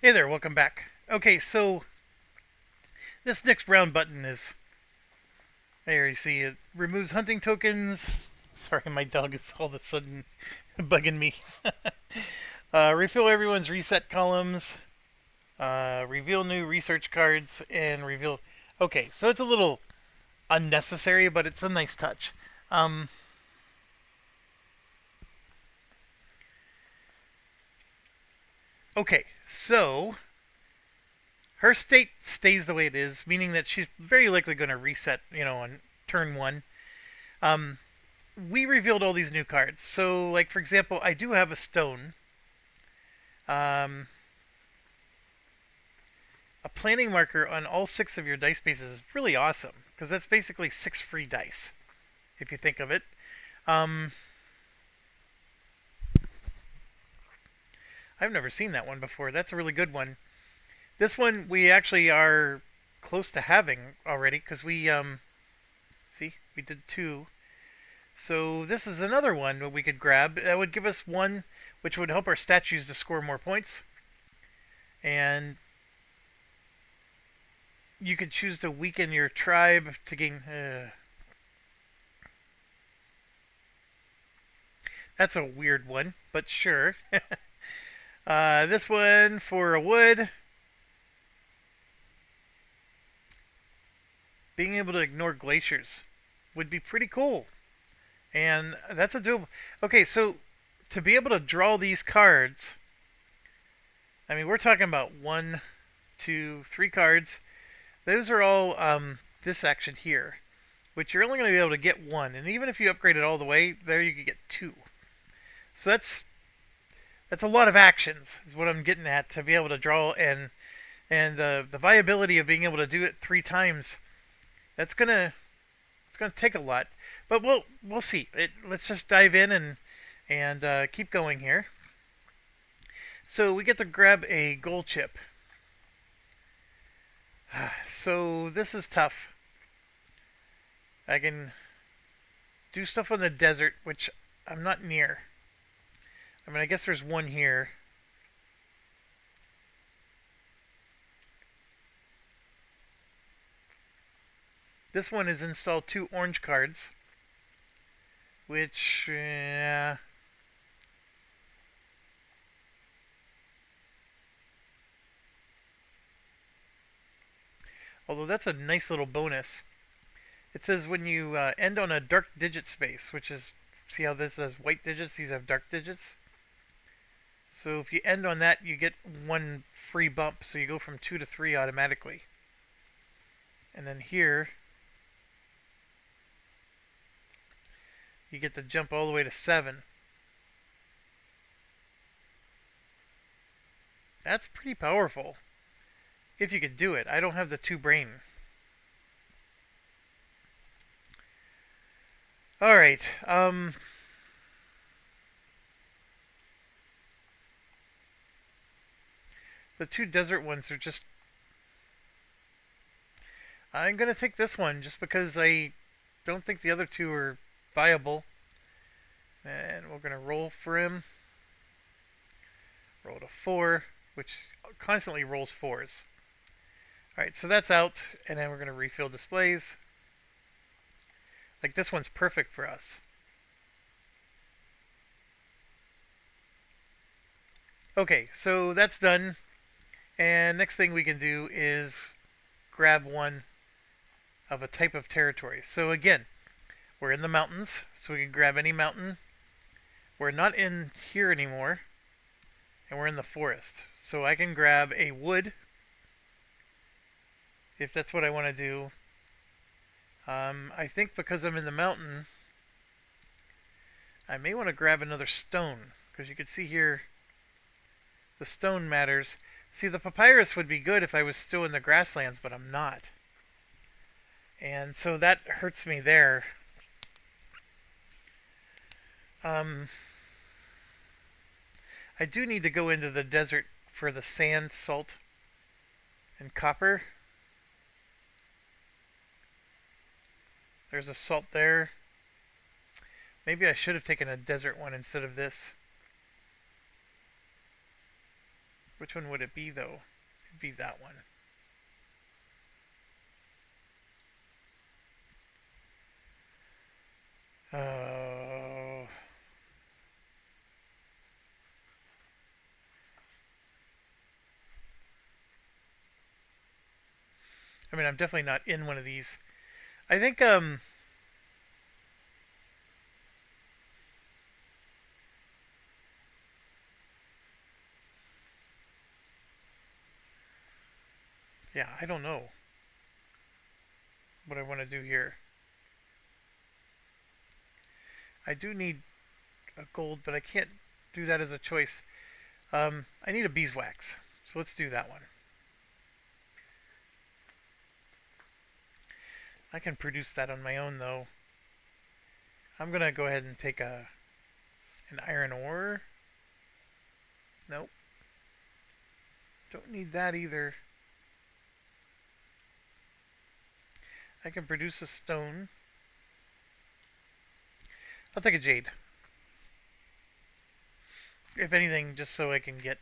Hey there, welcome back. Okay, so this next brown button is there. You see, it removes hunting tokens. Sorry, my dog is all of a sudden bugging me. Refill everyone's reset columns. Reveal new research cards and reveal. Okay, so it's a little unnecessary, but it's a nice touch. Um, okay, so her state stays the way it is, meaning that she's very likely going to reset. On turn one. Um, we revealed all these new cards. So, like for example, I do have a stone. Um, a planning marker on all six of your dice bases is really awesome because that's basically six free dice if you think of it. Um, I've never seen that one before. That's a really good one. This one we actually are close to having already because we did two. So this is another one that we could grab. That would give us one, which would help our statues to score more points. And you could choose to weaken your tribe to gain. That's a weird one, but sure. This one for a wood. Being able to ignore glaciers would be pretty cool. And that's a doable. Okay, so to be able to draw these cards, I mean, we're talking about one, two, three cards. Those are all this action here, which you're only going to be able to get one. And even if you upgrade it all the way, there you could get two. So that's a lot of actions, is what I'm getting at, to be able to draw and the viability of being able to do it three times. That's gonna it's gonna take a lot, but we'll see. Let's just dive in and keep going here. So we get to grab a gold chip. So this is tough. I can do stuff on the desert, which I'm not near. I mean, I guess there's one here. This one has installed two orange cards, which, although that's a nice little bonus. It says when you end on a dark digit space, which is, see how this has white digits, these have dark digits? So if you end on that, you get one free bump, so you go from 2 to 3 automatically. And then here, you get to jump all the way to 7. That's pretty powerful. If you could do it. I don't have the 2 brain. Alright, the 2 desert ones are just... I'm going to take this one just because I don't think the other 2 are viable. And we're going to roll for him. Roll to 4, which constantly rolls 4s. Alright, so that's out, and then we're going to refill displays. Like, this one's perfect for us. Okay, so that's done. And next thing we can do is grab one of a type of territory. So again, we're in the mountains, so we can grab any mountain. We're not in here anymore, and we're in the forest. So I can grab a wood, if that's what I want to do. I think because I'm in the mountain, I may want to grab another stone, because you can see here, the stone matters. See, the papyrus would be good if I was still in the grasslands, but I'm not. And so that hurts me there. I do need to go into the desert for the sand, salt, and copper. There's a salt there. Maybe I should have taken a desert one instead of this. Which one would it be, though? It'd be that one. Oh. I mean, I'm definitely not in one of these. I think, yeah, I don't know what I want to do here. I do need a gold, but I can't do that as a choice. I need a beeswax, so let's do that one. I can produce that on my own, though. I'm gonna go ahead and take an iron ore. Nope. Don't need that either. I can produce a stone. I'll take a jade. If anything, just so I can get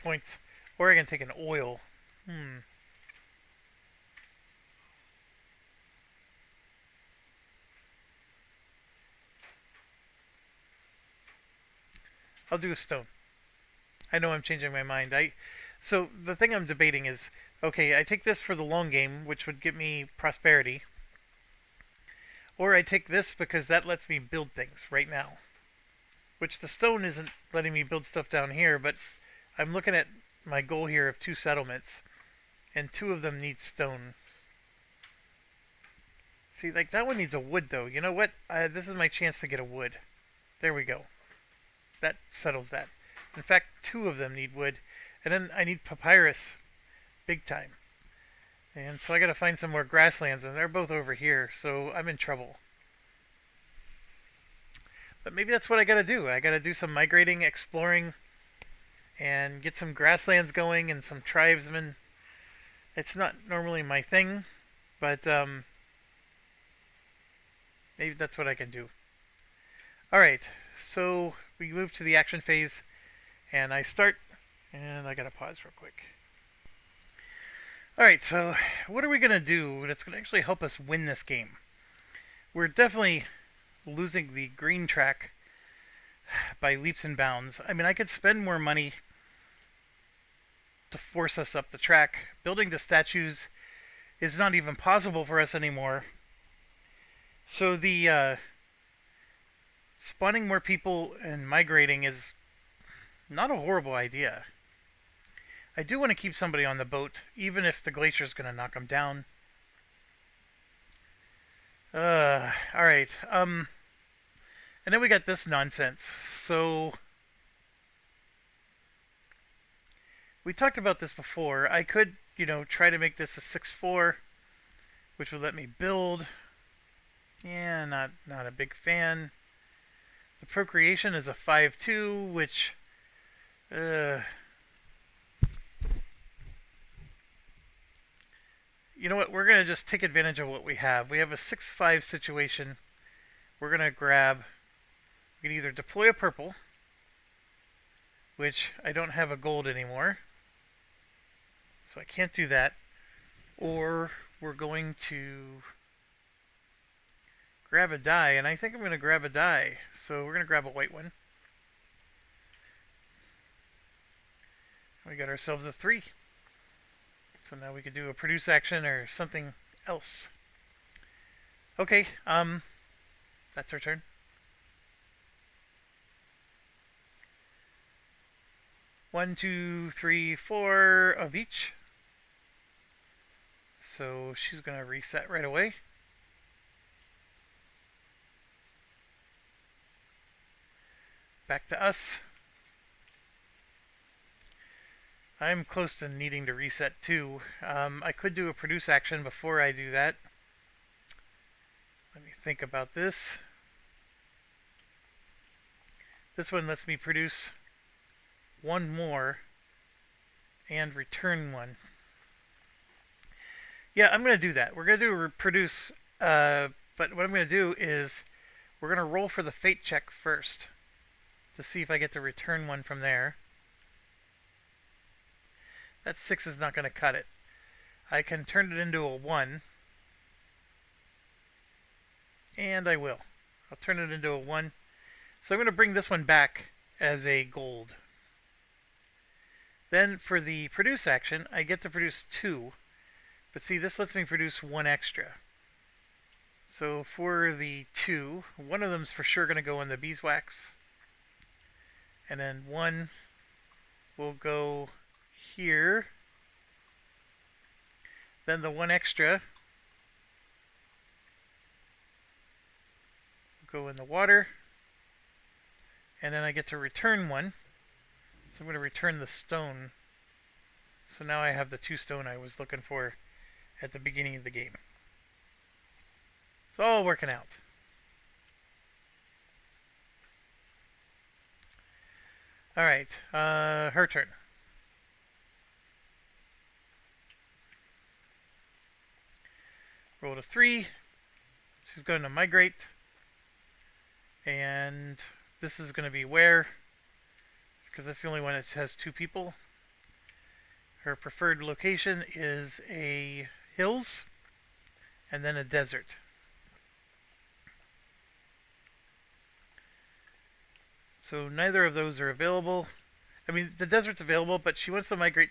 points. Or I can take an oil. I'll do a stone. I know I'm changing my mind. So the thing I'm debating is, okay, I take this for the long game, which would get me prosperity. Or I take this because that lets me build things right now. Which the stone isn't letting me build stuff down here, but I'm looking at my goal here of 2 settlements, and 2 of them need stone. See, like that one needs a wood though. You know what? This is my chance to get a wood. There we go. That settles that. In fact, 2 of them need wood, and then I need papyrus, big time. And so I gotta find some more grasslands, and they're both over here, so I'm in trouble. But maybe that's what I gotta do. I gotta do some migrating, exploring, and get some grasslands going and some tribesmen. It's not normally my thing, but maybe that's what I can do. Alright, so we move to the action phase, and I start, and I gotta pause real quick. Alright, so what are we gonna do that's gonna actually help us win this game? We're definitely losing the green track by leaps and bounds. I mean, I could spend more money to force us up the track. Building the statues is not even possible for us anymore. So the spawning more people and migrating is not a horrible idea. I do want to keep somebody on the boat, even if the glacier's going to knock them down. Alright, and then we got this nonsense. So, we talked about this before. I could, try to make this a 6-4, which would let me build. Yeah, not a big fan. The procreation is a 5-2, which, you know what? We're going to just take advantage of what we have. We have a 6-5 situation. We're going to grab... We can either deploy a purple, which I don't have a gold anymore, so I can't do that. Or we're going to grab a die, and I think I'm going to grab a die. So we're going to grab a white one. We got ourselves a 3. So now we could do a produce action or something else. Okay, that's our turn. 1, 2, 3, 4 of each. So she's going to reset right away. Back to us. I'm close to needing to reset too. I could do a produce action before I do that. Let me think about this. This one lets me produce 1 more and return 1. Yeah, I'm going to do that. We're going to do produce, but what I'm going to do is we're going to roll for the fate check first to see if I get to return 1 from there. That 6 is not going to cut it. I can turn it into a 1. And I will. I'll turn it into a 1. So I'm going to bring this one back as a gold. Then for the produce action, I get to produce 2. But see, this lets me produce 1 extra. So for the 2, one of them's for sure going to go in the beeswax. And then 1 will go here. Then the 1 extra will go in the water. And then I get to return 1. So I'm going to return the stone. So now I have the 2 stone I was looking for at the beginning of the game. It's all working out. Alright, her turn. Rolled a 3. She's going to migrate. And this is going to be where? Because that's the only one that has 2 people. Her preferred location is a hills and then a desert. So neither of those are available. I mean, the desert's available, but she wants to migrate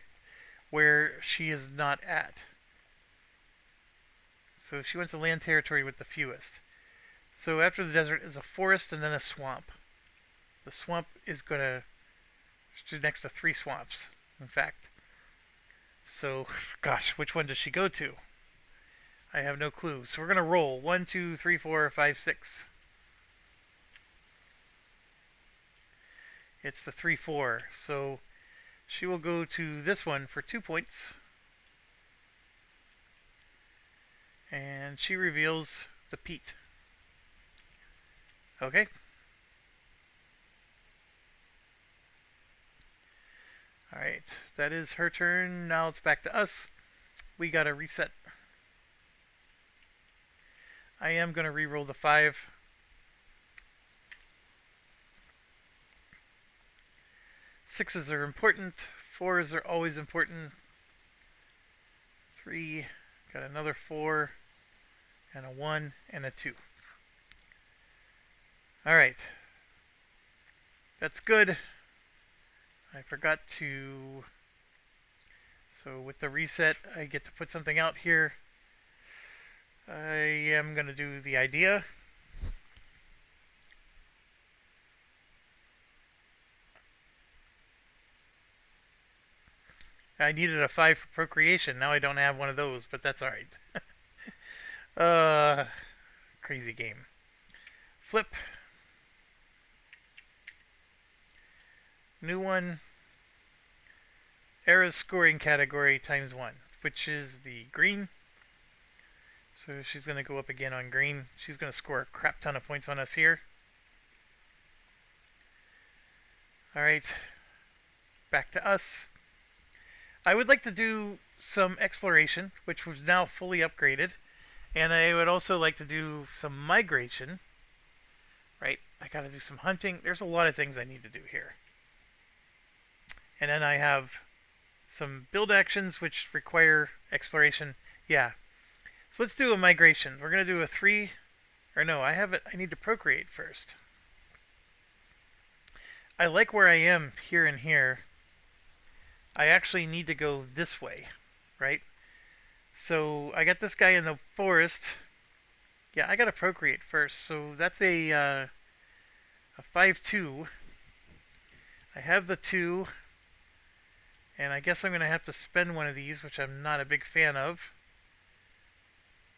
where she is not at. So she wants a land territory with the fewest. So after the desert is a forest and then a swamp. The swamp is going to... She's next to 3 swamps, in fact. So, gosh, which one does she go to? I have no clue. So we're going to roll. 1, 2, 3, 4, 5, 6. It's the 3, 4. So she will go to this one for 2 points. And she reveals the peat. Okay. Alright, that is her turn. Now it's back to us. We gotta reset. I am gonna re-roll the 5. Sixes are important. 4s are always important. 3. Got another 4. And a 1 and a 2. Alright. That's good. I forgot to... So with the reset, I get to put something out here. I am going to do the idea. I needed a 5 for procreation. Now I don't have one of those, but that's alright. Crazy game. Flip. New one. Era's scoring category times 1, which is the green. So she's going to go up again on green. She's going to score a crap ton of points on us here. Alright. Back to us. I would like to do some exploration, which was now fully upgraded. And I would also like to do some migration. Right? I got to do some hunting. There's a lot of things I need to do here. And then I have some build actions which require exploration. Yeah. So let's do a migration. We're going to do a 3. Or no, I need to procreate first. I like where I am here and here. I actually need to go this way. Right? So I got this guy in the forest. Yeah, I got to procreate first. So that's a 5-2. I have the 2. And I guess I'm going to have to spend one of these, which I'm not a big fan of,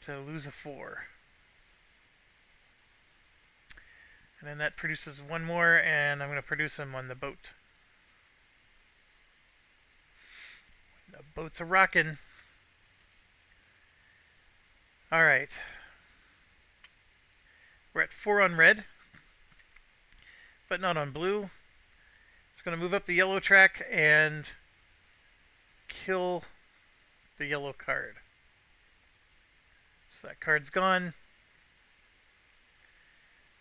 to lose a 4. And then that produces 1 more, and I'm going to produce them on the boat. The boat's a rockin'. Alright. We're at 4 on red, but not on blue. It's going to move up the yellow track and kill the yellow card. So that card's gone.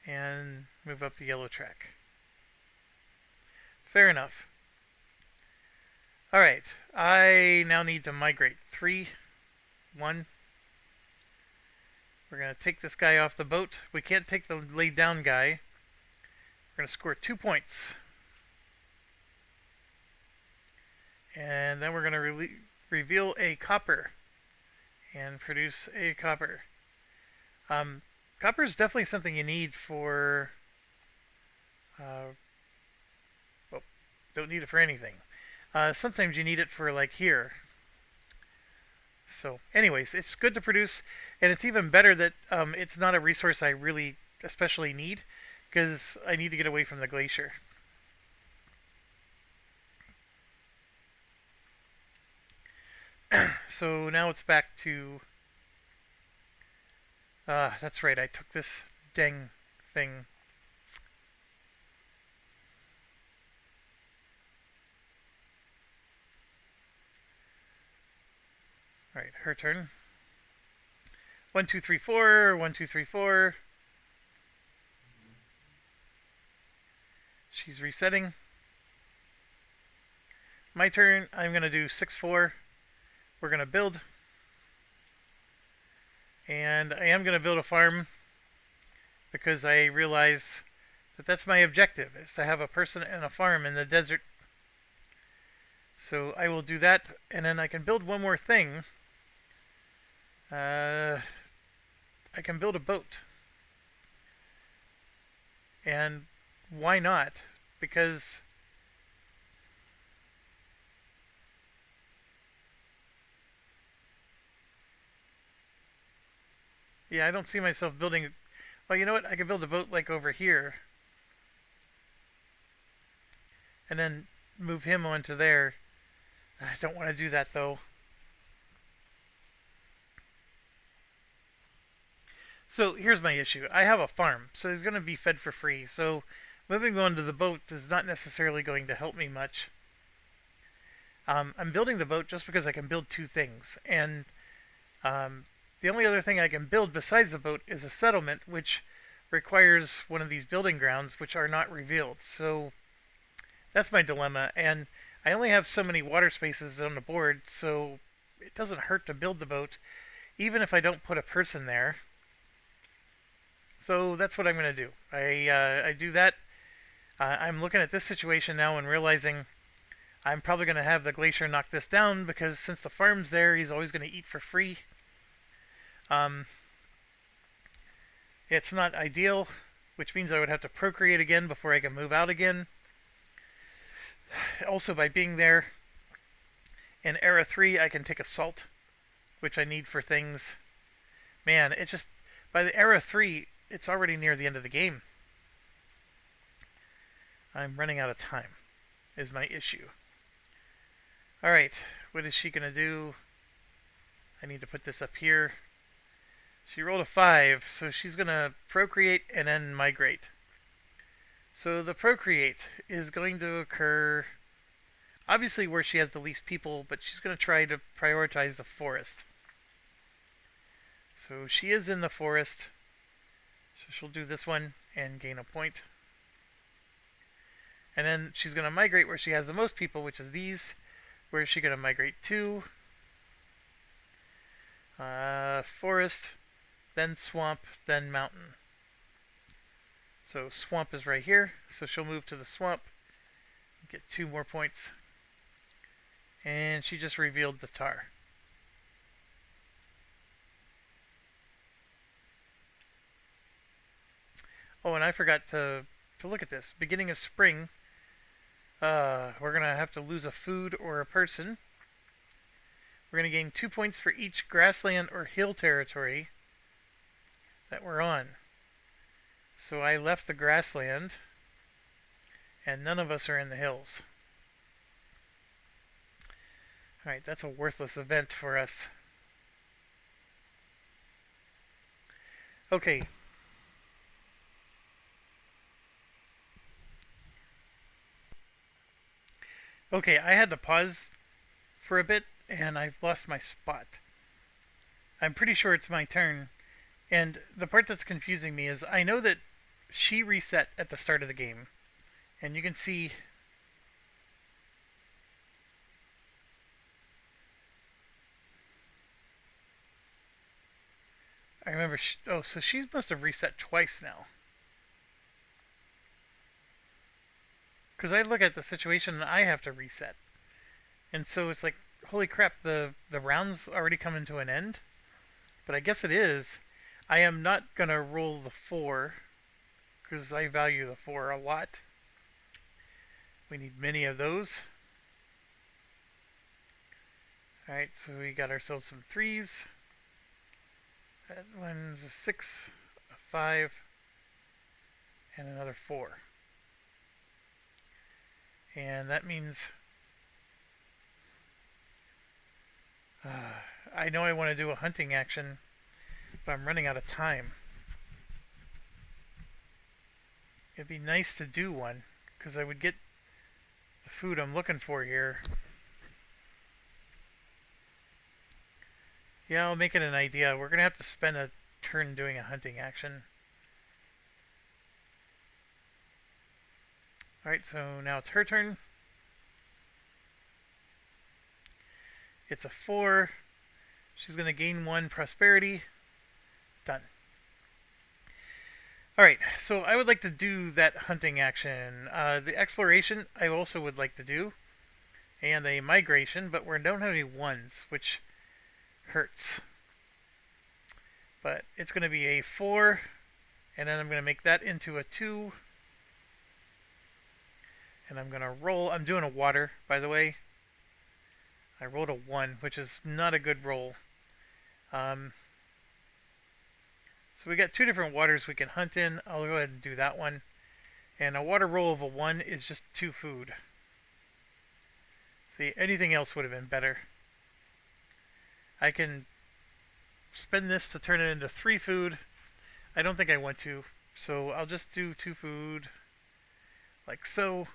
And move up the yellow track. Fair enough. Alright, I now need to migrate. 3, 1. We're going to take this guy off the boat. We can't take the laid down guy. We're going to score 2 points. And then we're going to reveal a copper and produce a copper. Copper is definitely something you need for... well, don't need it for anything. Sometimes you need it for like here. So anyways, it's good to produce, and it's even better that it's not a resource I really especially need, because I need to get away from the glacier. So now it's back to... that's right, I took this dang thing. Alright, her turn. 1, 2, 3, 4. 1, 2, 3, 4. She's resetting. My turn. I'm going to do 6, 4. We're going to build. And I am going to build a farm because I realize that that's my objective, is to have a person and a farm in the desert. So I will do that, and then I can build one more thing. I can build a boat. And why not? Because yeah, I don't see myself building... Well, you know what? I could build a boat like over here. And then move him onto there. I don't want to do that, though. So here's my issue. I have a farm, so he's going to be fed for free. So moving on to the boat is not necessarily going to help me much. I'm building the boat just because I can build 2 things. And the only other thing I can build besides the boat is a settlement, which requires one of these building grounds, which are not revealed. So that's my dilemma. And I only have so many water spaces on the board, so it doesn't hurt to build the boat, even if I don't put a person there. So that's what I'm going to do. I do that. I'm looking at this situation now and realizing I'm probably going to have the glacier knock this down, because since the farm's there, he's always going to eat for free. It's not ideal, which means I would have to procreate again before I can move out again. Also, by being there in Era 3, I can take assault, which I need for things. Man, it's just... By the Era 3... it's already near the end of the game. I'm running out of time, is my issue. Alright, what is she going to do? I need to put this up here. She rolled a 5, so she's going to procreate and then migrate. So the procreate is going to occur, obviously where she has the least people, but she's going to try to prioritize the forest. So she is in the forest. So she'll do this one and gain a point. And then she's going to migrate where she has the most people, which is these. Where is she going to migrate to? Forest, then swamp, then mountain. So swamp is right here. So she'll move to the swamp. Get 2 more points. And she just revealed the tar. Oh, and I forgot to look at this. Beginning of spring, we're going to have to lose a food or a person. We're going to gain 2 points for each grassland or hill territory that we're on. So I left the grassland, and none of us are in the hills. Alright, that's a worthless event for us. Okay. Okay, I had to pause for a bit, and I've lost my spot. I'm pretty sure it's my turn. And the part that's confusing me is I know that she reset at the start of the game. And you can see I remember. Oh, so she must have reset twice now. Because I look at the situation and I have to reset, and so it's like, holy crap, the round's already coming to an end. But I guess it is. I am not gonna roll the 4 because I value the 4 a lot. We need many of those. Alright, so we got ourselves some 3s. That one's a 6, a 5, and another 4. And that means I know I want to do a hunting action, but I'm running out of time. It'd be nice to do one, because I would get the food I'm looking for here. Yeah, I'll make it an idea. We're going to have to spend a turn doing a hunting action. Alright, so now it's her turn. It's a 4. She's going to gain 1 prosperity. Done. Alright, so I would like to do that hunting action. The exploration I also would like to do. And a migration, but we don't have any 1s, which hurts. But it's going to be a 4. And then I'm going to make that into a 2. And I'm going to roll. I'm doing a water, by the way. I rolled a 1, which is not a good roll. So we got 2 different waters we can hunt in. I'll go ahead and do that one. And a water roll of a 1 is just 2 food. See, anything else would have been better. I can spend this to turn it into 3 food. I don't think I want to. So I'll just do 2 food. Like so.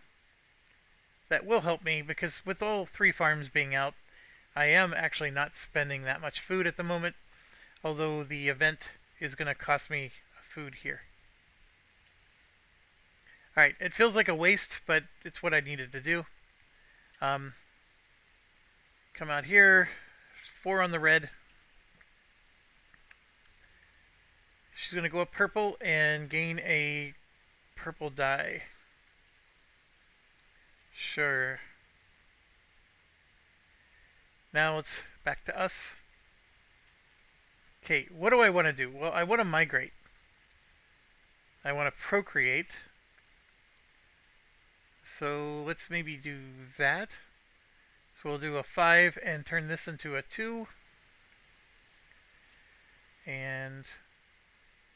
That will help me because with all 3 farms being out, I am actually not spending that much food at the moment, although the event is going to cost me food here. Alright, it feels like a waste, but it's what I needed to do. Come out here, 4 on the red. She's going to go up purple and gain a purple dye. Sure. Now it's back to us. Okay, what do I want to do? Well, I want to migrate. I want to procreate. So let's maybe do that. So we'll do a 5 and turn this into a 2. And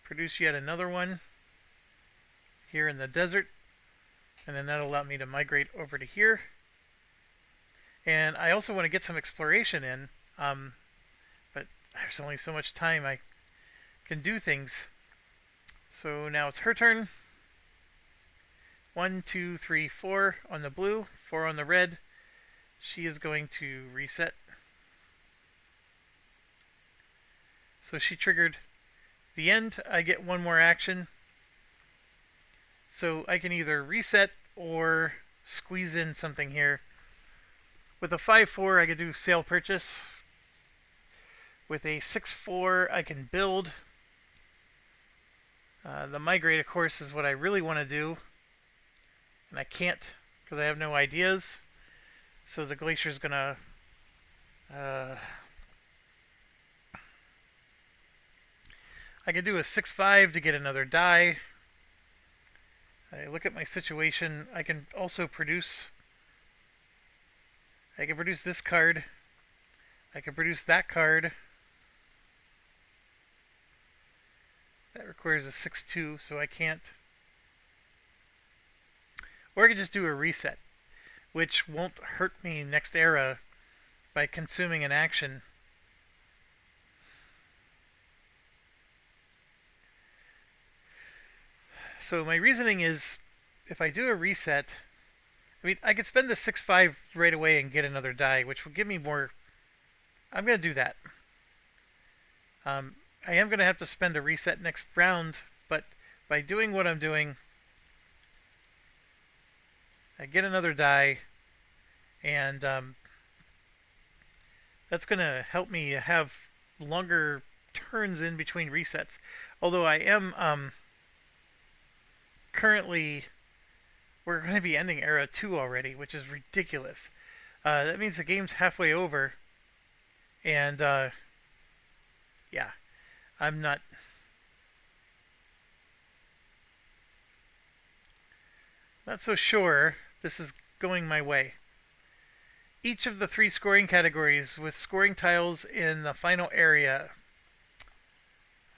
produce yet another one here in the desert. And then that'll allow me to migrate over to here. And I also want to get some exploration in. But there's only so much time I can do things. So now it's her turn. 1, 2, 3, 4 on the blue, 4 on the red. She is going to reset. So she triggered the end. I get 1 more action. So I can either reset or squeeze in something here. With a 5-4, I could do sale purchase. With a 6-4, I can build. The migrate, of course, is what I really want to do. And I can't because I have no ideas. So the glacier's going to... I could do a 6-5 to get another die. I look at my situation. I can also produce... I can produce this card. I can produce that card. That requires a 6-2, so I can't. Or I can just do a reset, which won't hurt me next era by consuming an action. So my reasoning is, if I do a reset, I mean, I could spend the 6-5 right away and get another die, which will give me more. I'm going to do that. I am going to have to spend a reset next round, but by doing what I'm doing, I get another die, and that's going to help me have longer turns in between resets. Although I am currently, we're going to be ending Era 2 already, which is ridiculous. That means the game's halfway over, and yeah, I'm not so sure this is going my way. Each of the 3 scoring categories with scoring tiles in the final area.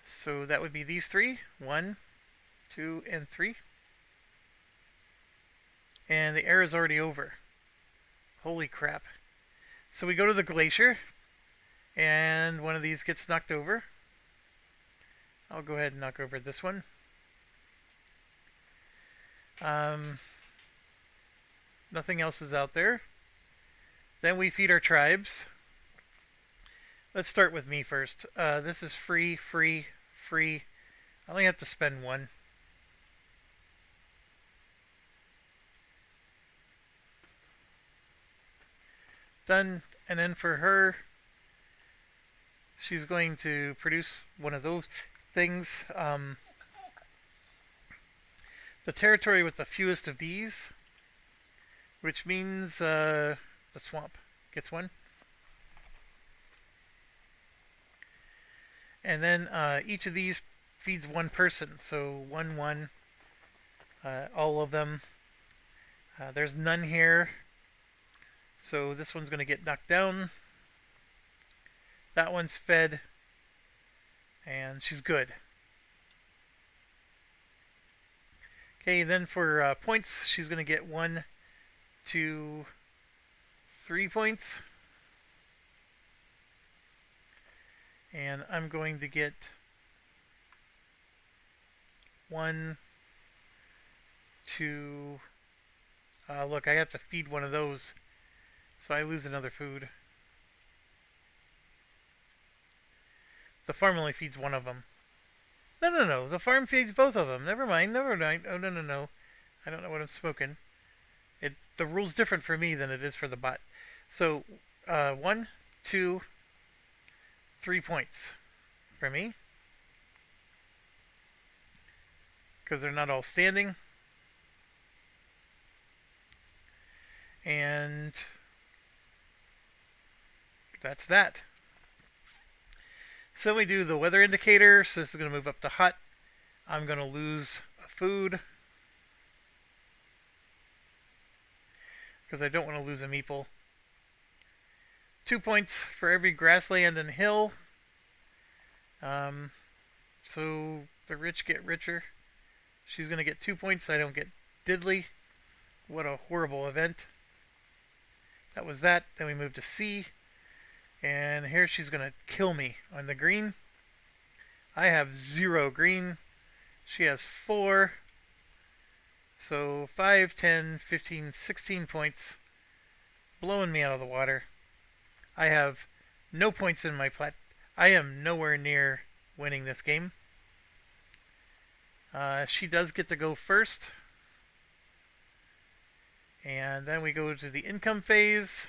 So that would be these 3. 1, 2, and 3. And the era is already over. Holy crap. So we go to the glacier, and one of these gets knocked over. I'll go ahead and knock over this one. Nothing else is out there. Then we feed our tribes. Let's start with me first. This is free, free, free. I only have to spend 1. Done. And then for her, she's going to produce one of those things. The territory with the fewest of these, which means the swamp gets 1. And then each of these feeds 1 person. So 1, 1, all of them. There's none here. So this one's going to get knocked down. That one's fed. And she's good. Okay, then for points, she's going to get 1, 2, 3 points. And I'm going to get 1, 2. Look, I have to feed one of those, so I lose another food. The farm only feeds 1 of them. No. The farm feeds both of them. Never mind. Oh, no. I don't know what I'm smoking. The rule's different for me than it is for the bot. So, 1, 2, 3 points for me. Because they're not all standing. And that's that. So we do the weather indicator. So this is going to move up to hot. I'm going to lose a food. Because I don't want to lose a meeple. 2 points for every grassland and hill. So the rich get richer. She's going to get 2 points. I don't get diddly. What a horrible event. That was that. Then we move to C. And here she's going to kill me on the green. I have 0 green. She has 4. So 5, 10, 15, 16 points. Blowing me out of the water. I have no points in my plat. I am nowhere near winning this game. She does get to go first. And then we go to the income phase.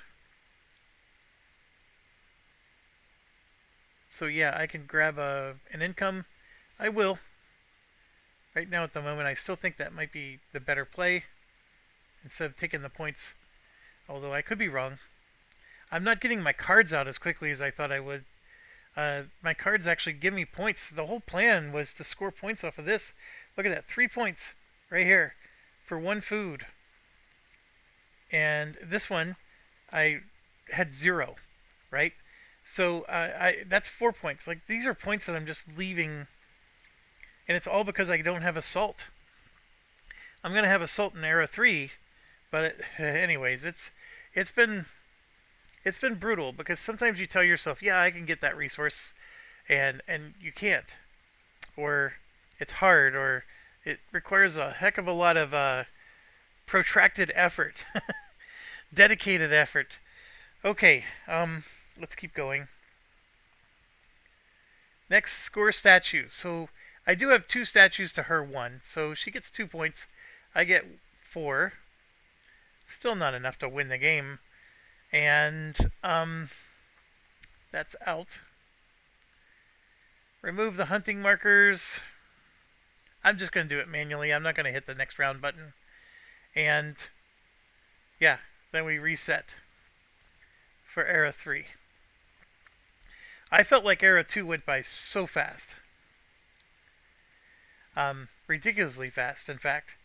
So yeah, I can grab an income. I will. Right now at the moment, I still think that might be the better play. Instead of taking the points. Although I could be wrong. I'm not getting my cards out as quickly as I thought I would. My cards actually give me points. The whole plan was to score points off of this. Look at that, 3 points right here for 1 food. And this one, I had 0, right? So that's 4 points. Like, these are points that I'm just leaving, and it's all because I don't have assault. I'm gonna have assault in Era 3, but anyways, it's been brutal because sometimes you tell yourself, yeah, I can get that resource, and you can't, or it's hard, or it requires a heck of a lot of protracted effort, dedicated effort. Okay, let's keep going. Next, score statues. So I do have 2 statues to her 1, so she gets 2 points. I get 4. Still not enough to win the game. And that's out. Remove the hunting markers. I'm just going to do it manually. I'm not going to hit the next round button. And yeah, then we reset for Era 3. I felt like Era 2 went by so fast. Ridiculously fast, in fact.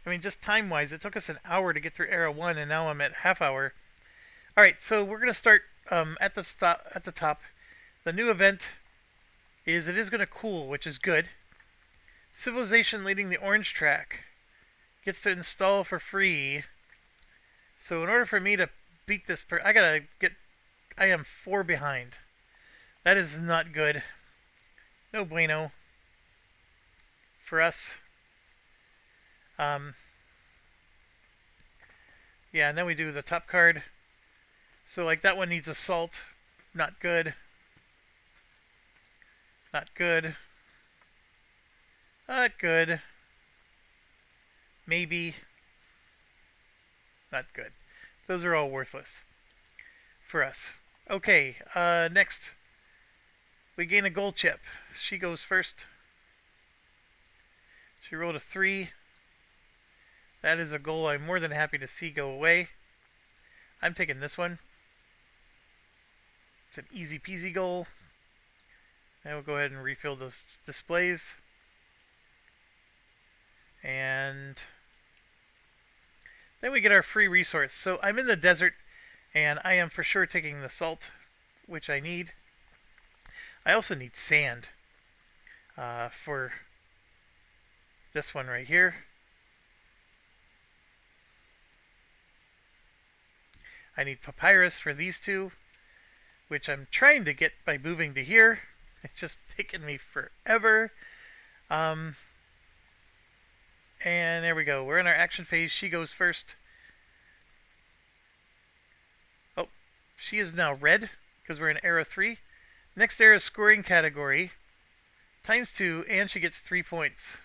I mean, just time-wise, it took us an hour to get through Era 1, and now I'm at half hour. All right, so we're going to start at the top. The new event is it is going to cool, which is good. Civilization leading the orange track gets to install for free. So in order for me to beat this, I am 4 behind. That is not good. No bueno for us. Yeah, and then we do the top card. So like that one needs assault. Not good. Not good. Not good. Maybe. Not good. Those are all worthless for us. Okay, next. We gain a gold chip. She goes first. She rolled a 3. That is a goal I'm more than happy to see go away. I'm taking this one. It's an easy peasy goal. Now we'll go ahead and refill those displays. And then we get our free resource. So I'm in the desert, and I am for sure taking the salt, which I need. I also need sand for this one right here. I need papyrus for these two, which I'm trying to get by moving to here. It's just taken me forever. And there we go. We're in our action phase. She goes first. Oh, she is now red because we're in Era 3. Next era scoring category, ×2, and she gets 3 points.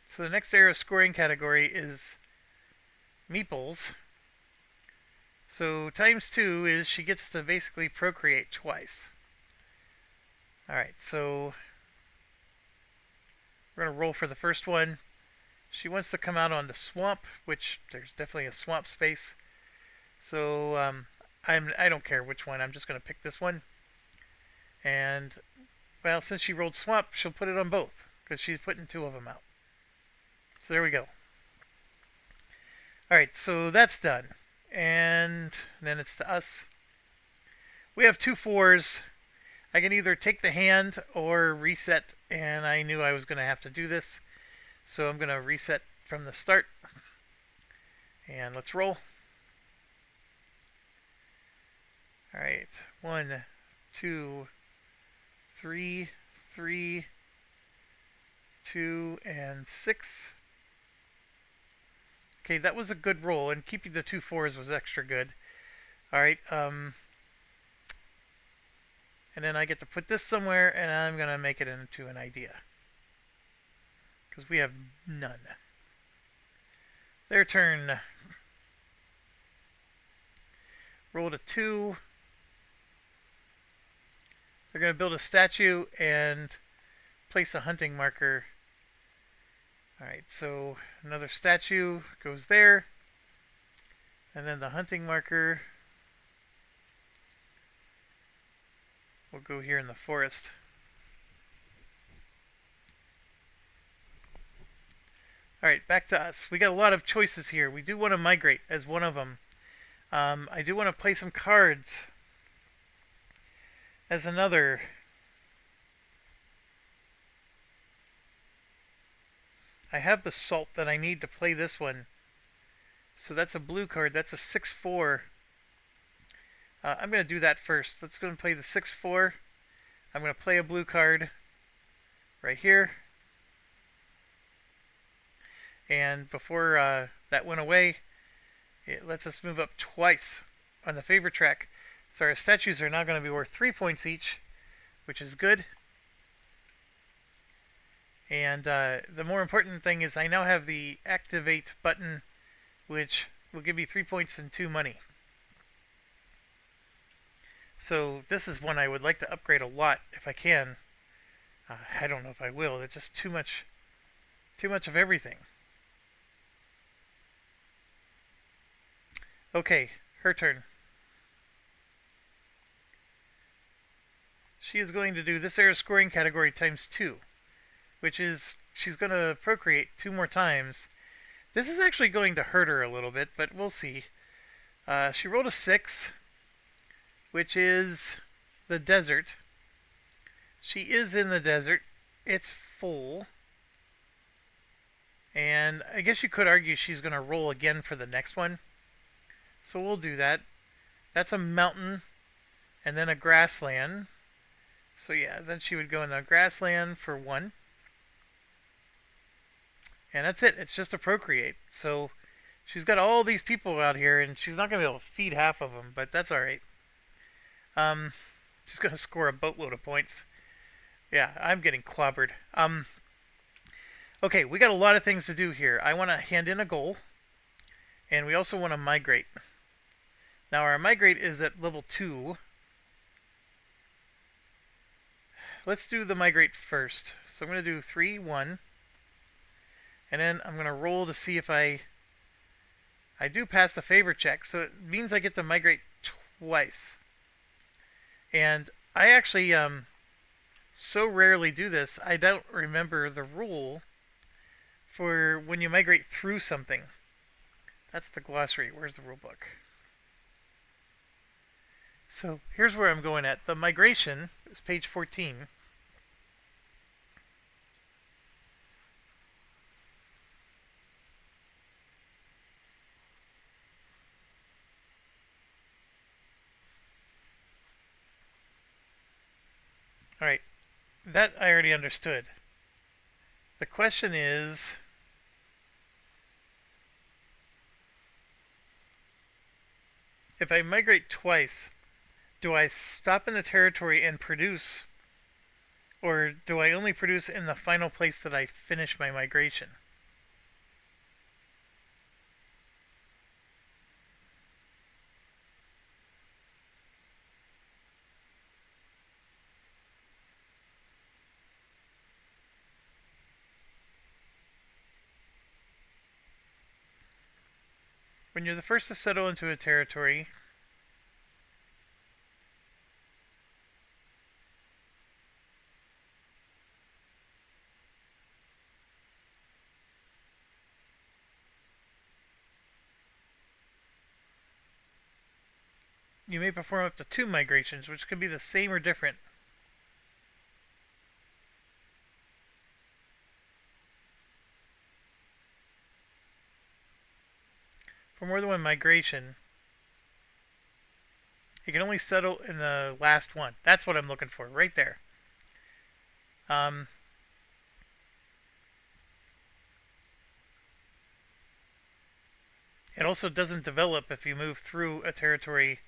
So the next era scoring category is meeples. So ×2 is she gets to basically procreate twice. Alright, so we're going to roll for the first one. She wants to come out on the swamp, which there's definitely a swamp space. So I don't care which one. I'm just going to pick this one. And, well, since she rolled swamp, she'll put it on both, because she's putting 2 of them out. So there we go. Alright, so that's done. And then it's to us. We have 2 4s. I can either take the hand or reset, and I knew I was going to have to do this. So I'm going to reset from the start. And let's roll. Alright, 1, 2, 3, 3, 2, and 6. Okay, that was a good roll, and keeping the 2 4s was extra good. Alright, and then I get to put this somewhere, and I'm going to make it into an idea. Because we have none. Their turn. Rolled a 2. They're going to build a statue and place a hunting marker. Alright, so another statue goes there. And then the hunting marker will go here in the forest. Alright, back to us. We got a lot of choices here. We do want to migrate as one of them. I do want to play some cards as another. I have the salt that I need to play this one. So that's a blue card. That's a 6/4. I'm going to do that first. Let's go and play the 6/4. I'm going to play a blue card right here. And before that went away, it lets us move up twice on the favorite track. So our statues are now going to be worth 3 points each, which is good. And the more important thing is I now have the activate button which will give me 3 points and 2 money. So this is one I would like to upgrade a lot if I can. I don't know if I will. It's just too much of everything. Okay, her turn. She is going to do this era scoring category times 2, which is she's going to procreate 2 more times. This is actually going to hurt her a little bit, but we'll see. She rolled a 6, which is the desert. She is in the desert. It's full. And I guess you could argue she's going to roll again for the next one. So we'll do that. That's a mountain and then a grassland. So yeah, then she would go in the grassland for 1. And that's it. It's just a procreate. So she's got all these people out here, and she's not going to be able to feed half of them, but that's all right. She's going to score a boatload of points. Yeah, I'm getting clobbered. Okay, we got a lot of things to do here. I want to hand in a goal, and we also want to migrate. Now, our migrate is at level 2. Let's do the migrate first. So I'm going to do 3, 1. And then I'm going to roll to see if I do pass the favor check. So it means I get to migrate twice. And I actually so rarely do this, I don't remember the rule for when you migrate through something. That's the glossary. Where's the rule book? So here's where I'm going at. The migration is page 14. Alright, that I already understood. The question is, if I migrate twice, do I stop in the territory and produce, or do I only produce in the final place that I finish my migration? When you're the first to settle into a territory, you may perform up to 2 migrations, which could be the same or different. For more than one migration, you can only settle in the last one. That's what I'm looking for, right there. It also doesn't develop if you move through a territory.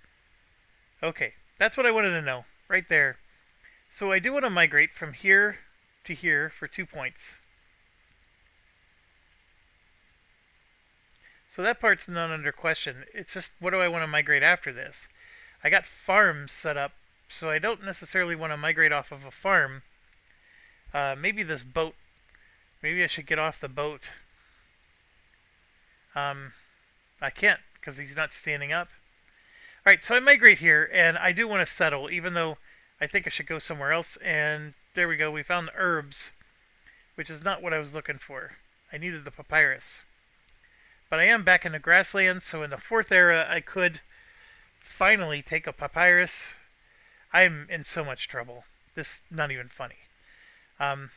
Okay, that's what I wanted to know, right there. So I do want to migrate from here to here for 2 points. So that part's not under question. It's just, what do I want to migrate after this? I got farms set up, so I don't necessarily want to migrate off of a farm. Maybe this boat. Maybe I should get off the boat. I can't, because he's not standing up. Alright, so I migrate here, and I do want to settle, even though I think I should go somewhere else. And there we go, we found the herbs, which is not what I was looking for. I needed the papyrus. But I am back in the grasslands, so in the 4th era, I could finally take a papyrus. I'm in so much trouble. This is not even funny. And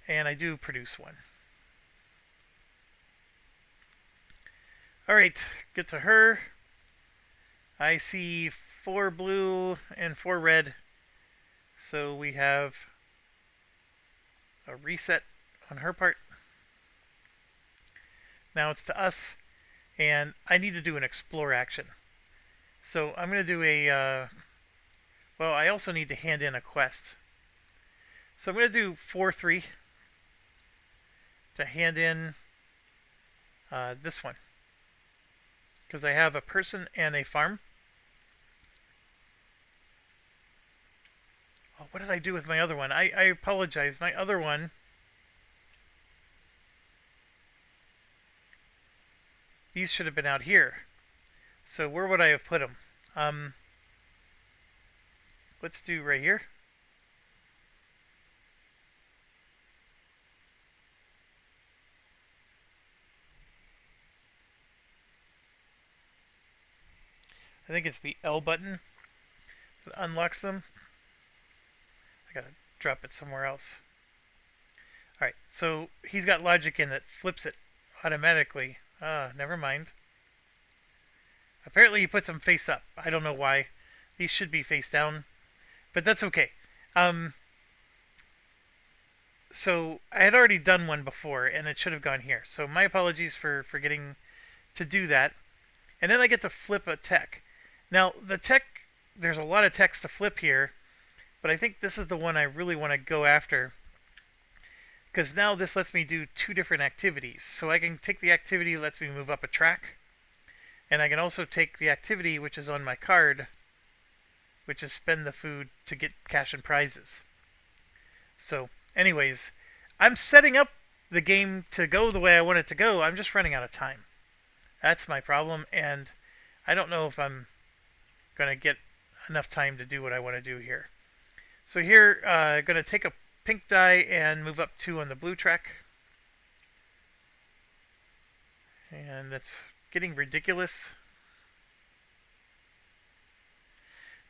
I do produce 1. Alright, get to her. I see 4 blue and 4 red. So we have a reset on her part. Now it's to us, and I need to do an explore action. So I'm going to do a, well, I also need to hand in a quest. So I'm going to do 4-3 to hand in this one. Because I have a person and a farm. Oh, what did I do with my other one? I apologize. My other one... These should have been out here. So where would I have put them? Let's do right here. I think it's the L button that unlocks them. I gotta drop it somewhere else. Alright, so he's got logic in that flips it automatically. Never mind. Apparently he puts them face up. I don't know why. These should be face down. But that's okay. So I had already done one before, and it should have gone here. So my apologies for forgetting to do that. And then I get to flip a tech. Now, the tech, there's a lot of techs to flip here, but I think this is the one I really want to go after. Because now this lets me do two different activities. So I can take the activity that lets me move up a track, and I can also take the activity which is on my card, which is spend the food to get cash and prizes. So, anyways, I'm setting up the game to go the way I want it to go. I'm just running out of time. That's my problem, and I don't know if I'm going to get enough time to do what I want to do here. So here, I'm going to take a pink die and move up 2 on the blue track. And that's getting ridiculous.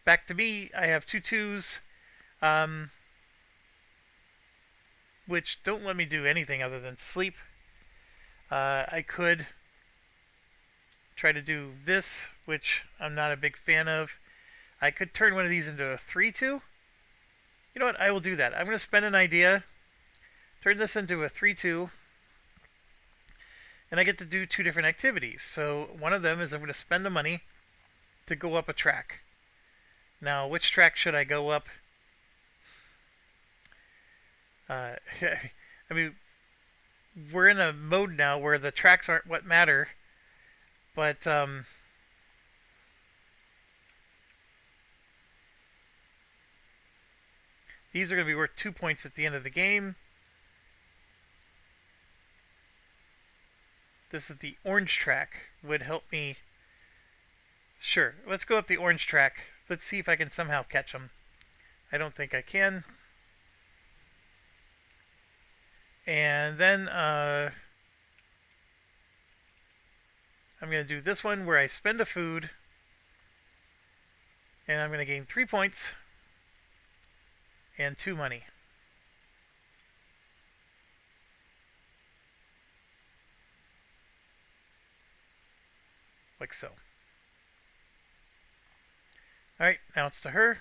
Back to me, I have 2 2s, which don't let me do anything other than sleep. I could try to do this, which I'm not a big fan of. I could turn one of these into a 3-2. You know what? I will do that. I'm going to spend an idea, turn this into a 3-2, and I get to do 2 different activities. So one of them is I'm going to spend the money to go up a track. Now, which track should I go up? I mean, we're in a mode now where the tracks aren't what matter, but these are going to be worth 2 points at the end of the game. This is the orange track. Would help me. Sure, let's go up the orange track. Let's see if I can somehow catch them. I don't think I can. And then I'm going to do this one where I spend a food, and I'm going to gain 3 points and 2 money. Like so. Alright, now it's to her.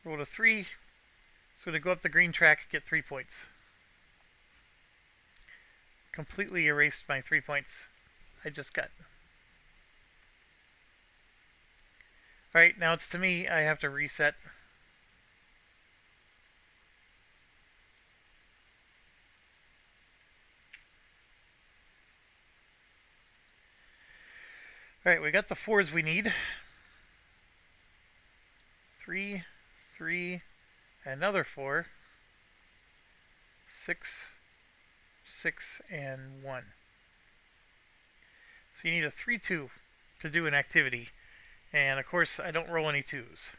Rolled a 3. So to go up the green track, get 3 points. Completely erased my 3 points I just got. Alright, now it's to me. I have to reset. Alright, we got the 4s we need. 3, 3, another 4, 6, 6, and 1. So you need a 3-2 to do an activity. And of course, I don't roll any 2s.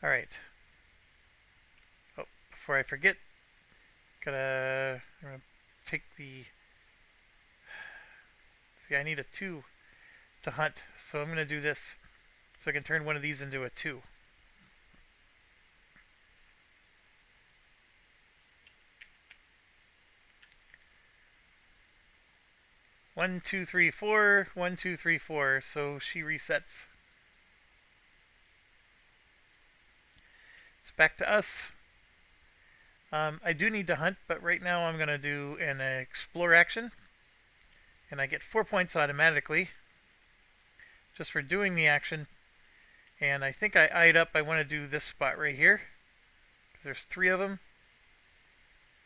Alright. Oh, before I forget, I'm gonna take the... See, I need a 2 to hunt, so I'm going to do this. So I can turn one of these into a 2. One, two, three, four. 1, 2, 3, 4. So she resets. It's back to us. I do need to hunt, but right now I'm going to do an explore action. And I get 4 points automatically just for doing the action. And I think I eyed up, I want to do this spot right here, because there's 3 of them.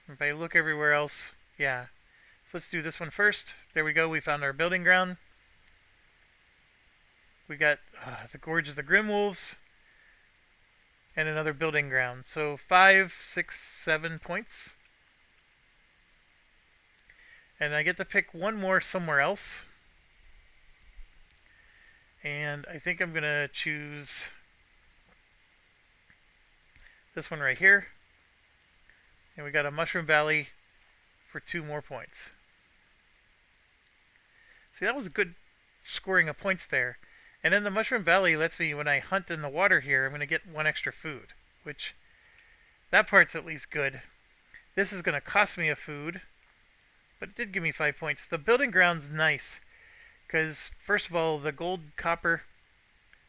If I look everywhere else, yeah. So let's do this one first. There we go. We found our building ground. We got the Gorge of the Grim Wolves and another building ground. So 5, 6, 7 points. And I get to pick one more somewhere else. And I think I'm going to choose this one right here. And we got a Mushroom Valley for 2 more points. See, that was a good scoring of points there. And then the Mushroom Valley lets me, when I hunt in the water here, I'm going to get 1 extra food. Which, that part's at least good. This is going to cost me a food. But it did give me 5 points. The building ground's nice. Because, first of all, the gold, copper,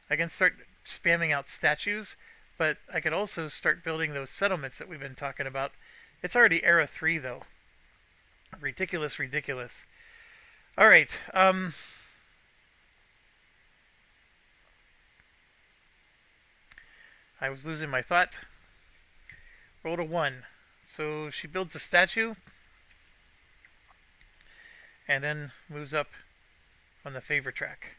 I can start spamming out statues. But I could also start building those settlements that we've been talking about. It's already Era 3, though. Ridiculous, ridiculous. Alright, I was losing my thought. Rolled a 1. So she builds a statue. And then moves up on the favor track.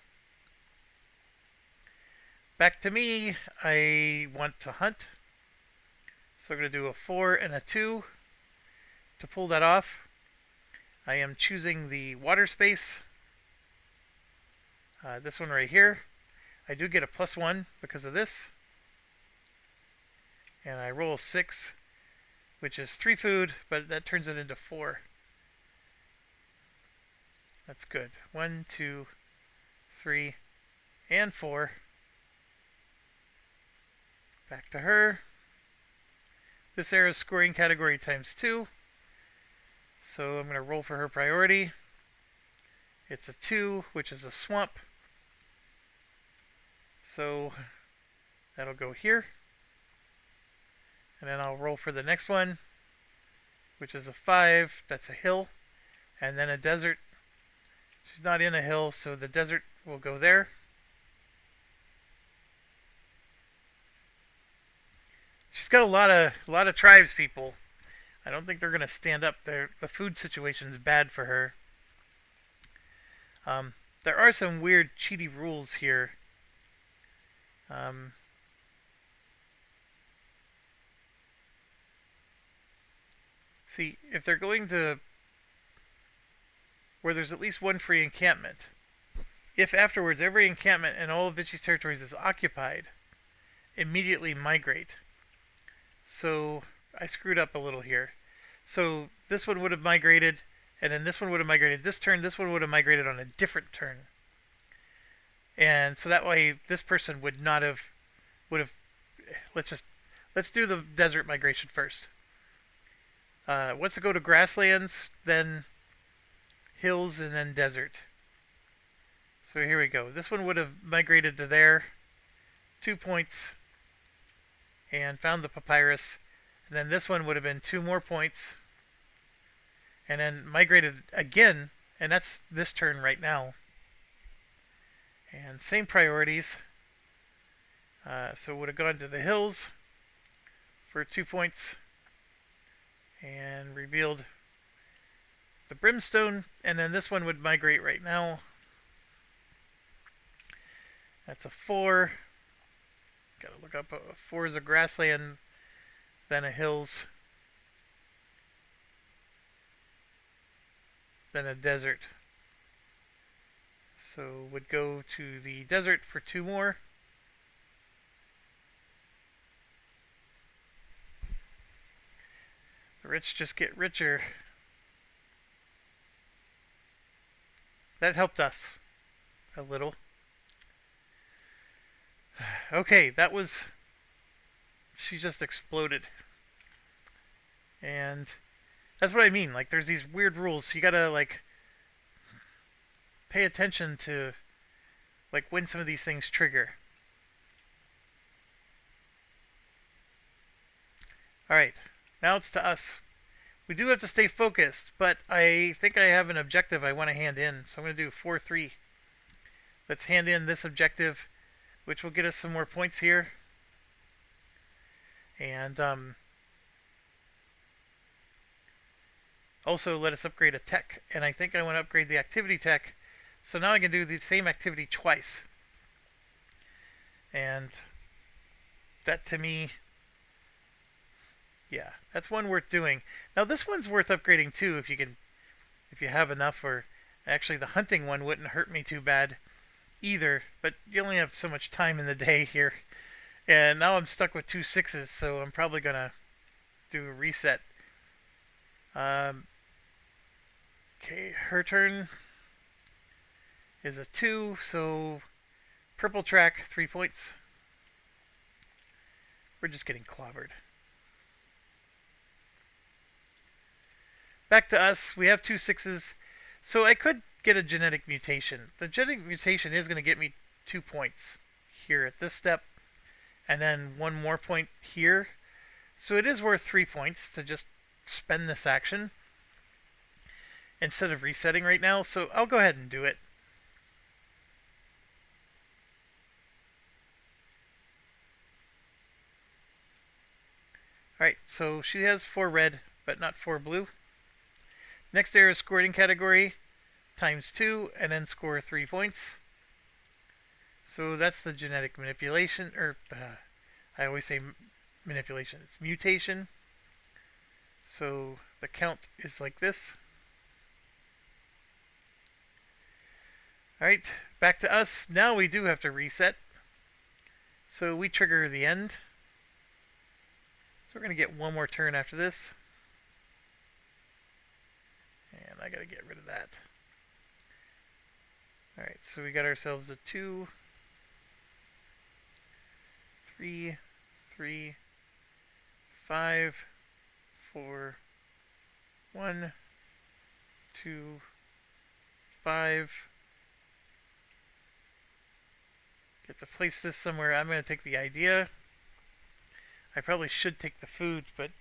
Back to me. I want to hunt. So I'm going to do a 4 and a 2 to pull that off. I am choosing the water space. This one right here. I do get a +1 because of this. And I roll 6, which is 3 food, but that turns it into 4. That's good. 1, 2, 3, and 4. Back to her. This era's scoring category ×2. So I'm going to roll for her priority. It's a 2, which is a swamp. So that'll go here. And then I'll roll for the next one, which is a 5. That's a hill. And then a desert. She's not in a hill, so the desert will go there. She's got a lot of tribes people. I don't think they're going to stand up. The food situation is bad for her. There are some weird cheaty rules here. See, if they're going to where there's at least 1 free encampment, if afterwards every encampment in all of Vichy's territories is occupied, immediately migrate. So I screwed up a little here. So this one would have migrated, and then this one would have migrated this turn. This one would have migrated on a different turn. And so that way this person would have let's do the desert migration first. Once it go to grasslands, then hills, and then desert. So here we go. This one would have migrated to there. 2 points. And found the papyrus. And then this one would have been 2 more points. And then migrated again. And that's this turn right now. And same priorities. So it would have gone to the hills for 2 points. And revealed the brimstone. And then this one would migrate right now. That's a 4. Gotta look up. 4 is a grassland, then a hills, then a desert. So would go to the desert for 2 more. The rich just get richer. That helped us a little. Okay, that was... She just exploded. And that's what I mean. Like, there's these weird rules. You gotta, like, pay attention to, like, when some of these things trigger. Alright, now it's to us. We do have to stay focused, but I think I have an objective I want to hand in. So I'm going to do 4-3. Let's hand in this objective, which will get us some more points here. And also let us upgrade a tech, and I think I want to upgrade the activity tech, so now I can do the same activity twice. And that to me, yeah, that's one worth doing. Now this one's worth upgrading too if you have enough. Or actually, the hunting one wouldn't hurt me too bad either. But you only have so much time in the day here, and now I'm stuck with 2 6s, so I'm probably gonna do a reset. Um, okay, her turn is a 2, so purple track 3 points. We're just getting clobbered. Back to us. We have 2 6s. So I could get a genetic mutation. The genetic mutation is going to get me 2 points here at this step. And then 1 more point here. So it is worth 3 points to just spend this action instead of resetting right now. So I'll go ahead and do it. Alright, so she has 4 red, but not 4 blue. Next era scoring category times 2 and then score 3 points. So that's the genetic manipulation, or I always say manipulation. It's mutation. So the count is like this. Alright, back to us. Now we do have to reset. So we trigger the end. So we're going to get 1 more turn after this. And I gotta get rid of that. Alright, so we got ourselves a 2, 3, 3, 5, 4, 1, 2, 5. Get to place this somewhere. I'm going to take the idea. I probably should take the food, but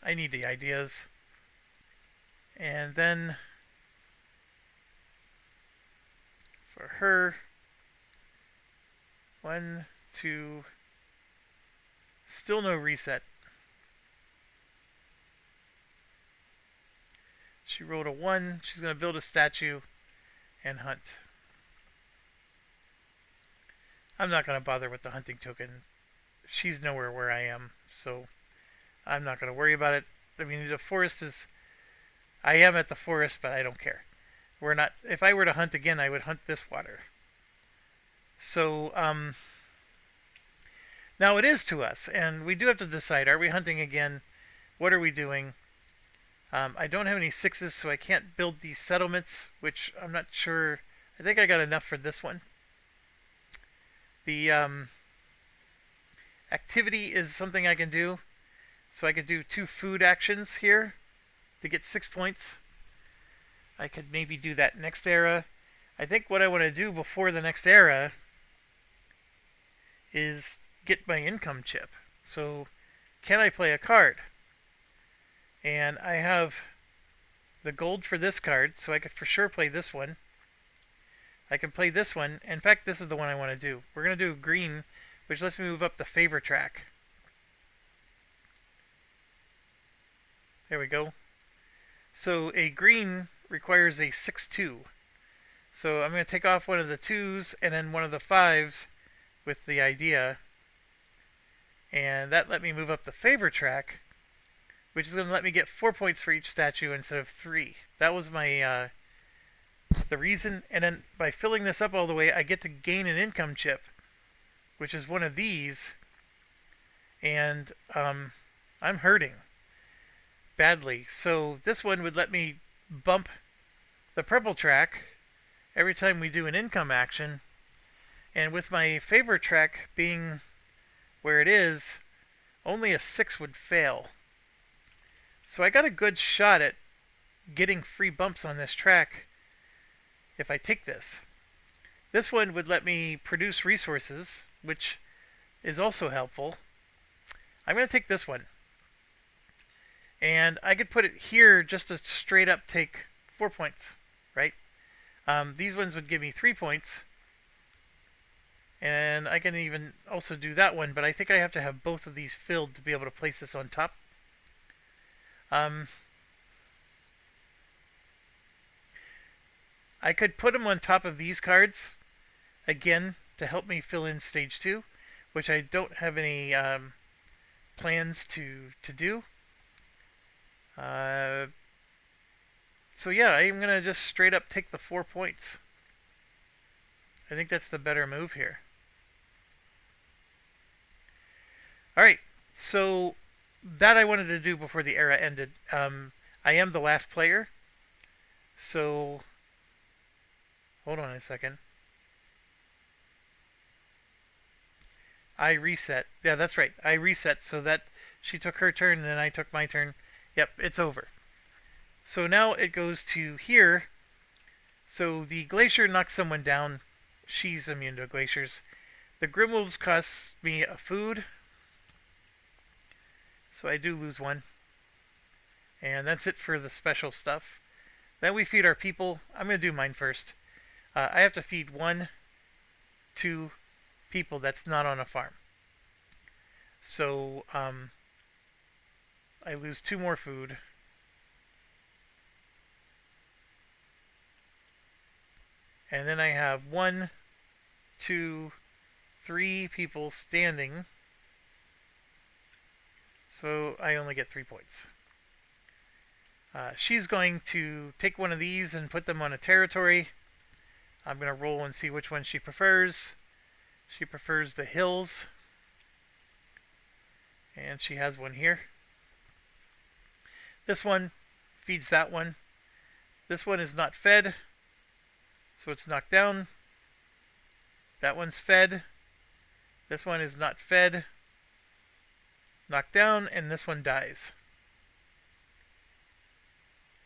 I need the ideas. And then for her, 1, 2, still no reset. She rolled a 1. She's going to build a statue and hunt. I'm not going to bother with the hunting token. She's nowhere where I am, so I'm not going to worry about it. I mean, the forest is... I am at the forest, but I don't care. We're not... If I were to hunt again, I would hunt this water. So, now it is to us, and we do have to decide, are we hunting again? What are we doing? I don't have any 6s, so I can't build these settlements, which I'm not sure... I think I got enough for this one. The activity is something I can do. So I could do 2 food actions here to get 6 points. I could maybe do that next era. I think what I want to do before the next era is get my income chip. So can I play a card? And I have the gold for this card, so I could for sure play this one. I can play this one. In fact, this is the one I want to do. We're going to do green, which lets me move up the favor track. There we go. So a green requires a 6-2. So I'm going to take off one of the 2s and then one of the 5s with the idea. And that let me move up the favor track, which is going to let me get 4 points for each statue instead of 3. That was my the reason. And then by filling this up all the way, I get to gain an income chip, which is one of these. And I'm hurting badly. So this one would let me bump the purple track every time we do an income action. And with my favor track being where it is, only a 6 would fail. So I got a good shot at getting free bumps on this track if I take this. This one would let me produce resources, which is also helpful. I'm going to take this one. And I could put it here just to straight up take 4 points, right? These ones would give me 3 points. And I can even also do that one, but I think I have to have both of these filled to be able to place this on top. I could put them on top of these cards again to help me fill in stage 2, which I don't have any plans to do. Uh, so yeah, I'm going to just straight up take the 4 points. I think that's the better move here. Alright, so that I wanted to do before the era ended. I am the last player, so hold on a second. I reset. Yeah, that's right. I reset so that she took her turn and then I took my turn. Yep, it's over. So now it goes to here. So the glacier knocks someone down. She's immune to glaciers. The Grimwolves cost me a food. So I do lose one. And that's it for the special stuff. Then we feed our people. I'm going to do mine first. I have to feed 1, 2 people that's not on a farm. So I lose 2 more food. And then I have 1, 2, 3 people standing. So I only get 3 points. She's going to take one of these and put them on a territory. I'm going to roll and see which one she prefers. She prefers the hills. And she has one here. This one feeds that one. This one is not fed, so it's knocked down. That one's fed. This one is not fed, knocked down, and this one dies.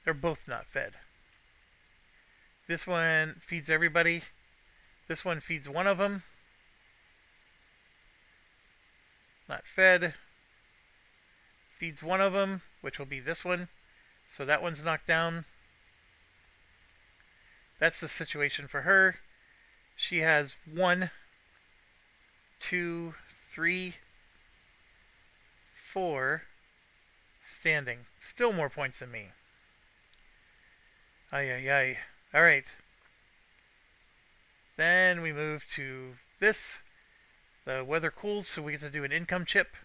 They're both not fed. This one feeds everybody. This one feeds one of them. Not fed. Feeds one of them, which will be this one. So that one's knocked down. That's the situation for her. She has 1, 2, 3, 4 standing. Still more points than me. Ay, ay, ay. Alright. Then we move to this. The weather cools, so we get to do an income chip.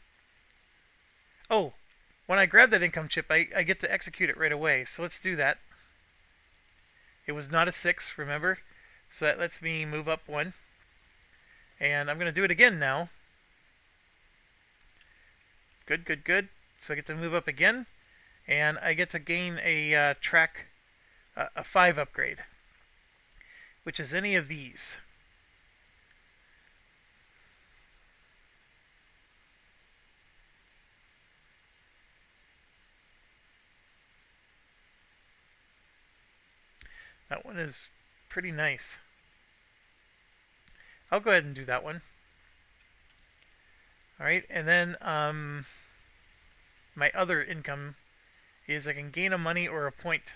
Oh, when I grab that income chip, I get to execute it right away. So let's do that. It was not a 6, remember? So that lets me move up 1. And I'm going to do it again now. Good, good, good. So I get to move up again. And I get to gain a track, a 5 upgrade. Which is any of these. That one is pretty nice. I'll go ahead and do that one. Alright, and then my other income is I can gain a money or a point.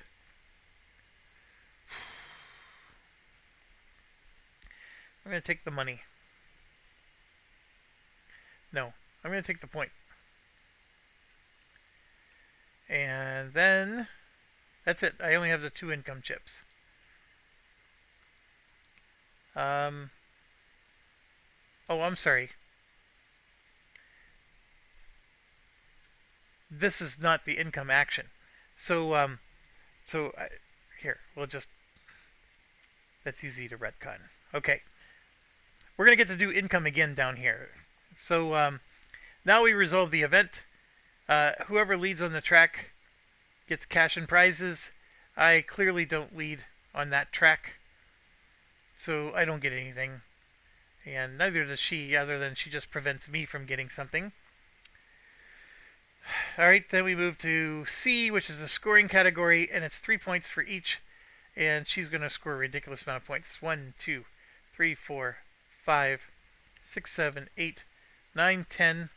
I'm going to take the money. No, I'm going to take the point. And then that's it. I only have the 2 income chips. Oh, I'm sorry. This is not the income action. So, here, we'll just... That's easy to retcon. Okay. We're going to get to do income again down here. So, now we resolve the event. Whoever leads on the track gets cash and prizes. I clearly don't lead on that track, so I don't get anything. And neither does she, other than she just prevents me from getting something. Alright, then we move to C, which is the scoring category, and it's 3 points for each. And she's going to score a ridiculous amount of points. 1, 2, 3, 4, 5, 6, 7, 8, 9, 10.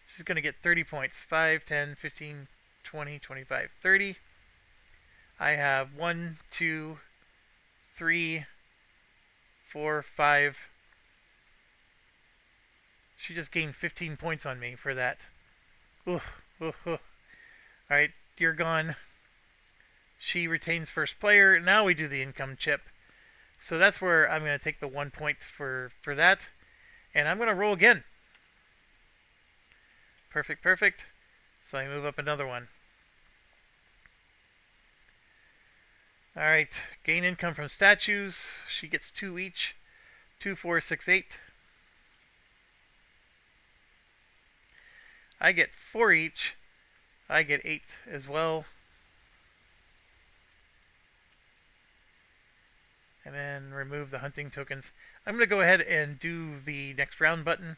She's going to get 30 points. 5, 10, 15, 20, 25, 30. I have 1, 2, 3, 4, 5. She just gained 15 points on me for that. Oof, oof, oof. Alright, you're gone. She retains first player. Now we do the income chip. So that's where I'm going to take the 1 point for that. And I'm going to roll again. Perfect, perfect. So I move up another one. Alright, gain income from statues. She gets 2 each. 2, 4, 6, 8. I get 4 each. I get 8 as well. And then remove the hunting tokens. I'm going to go ahead and do the next round button.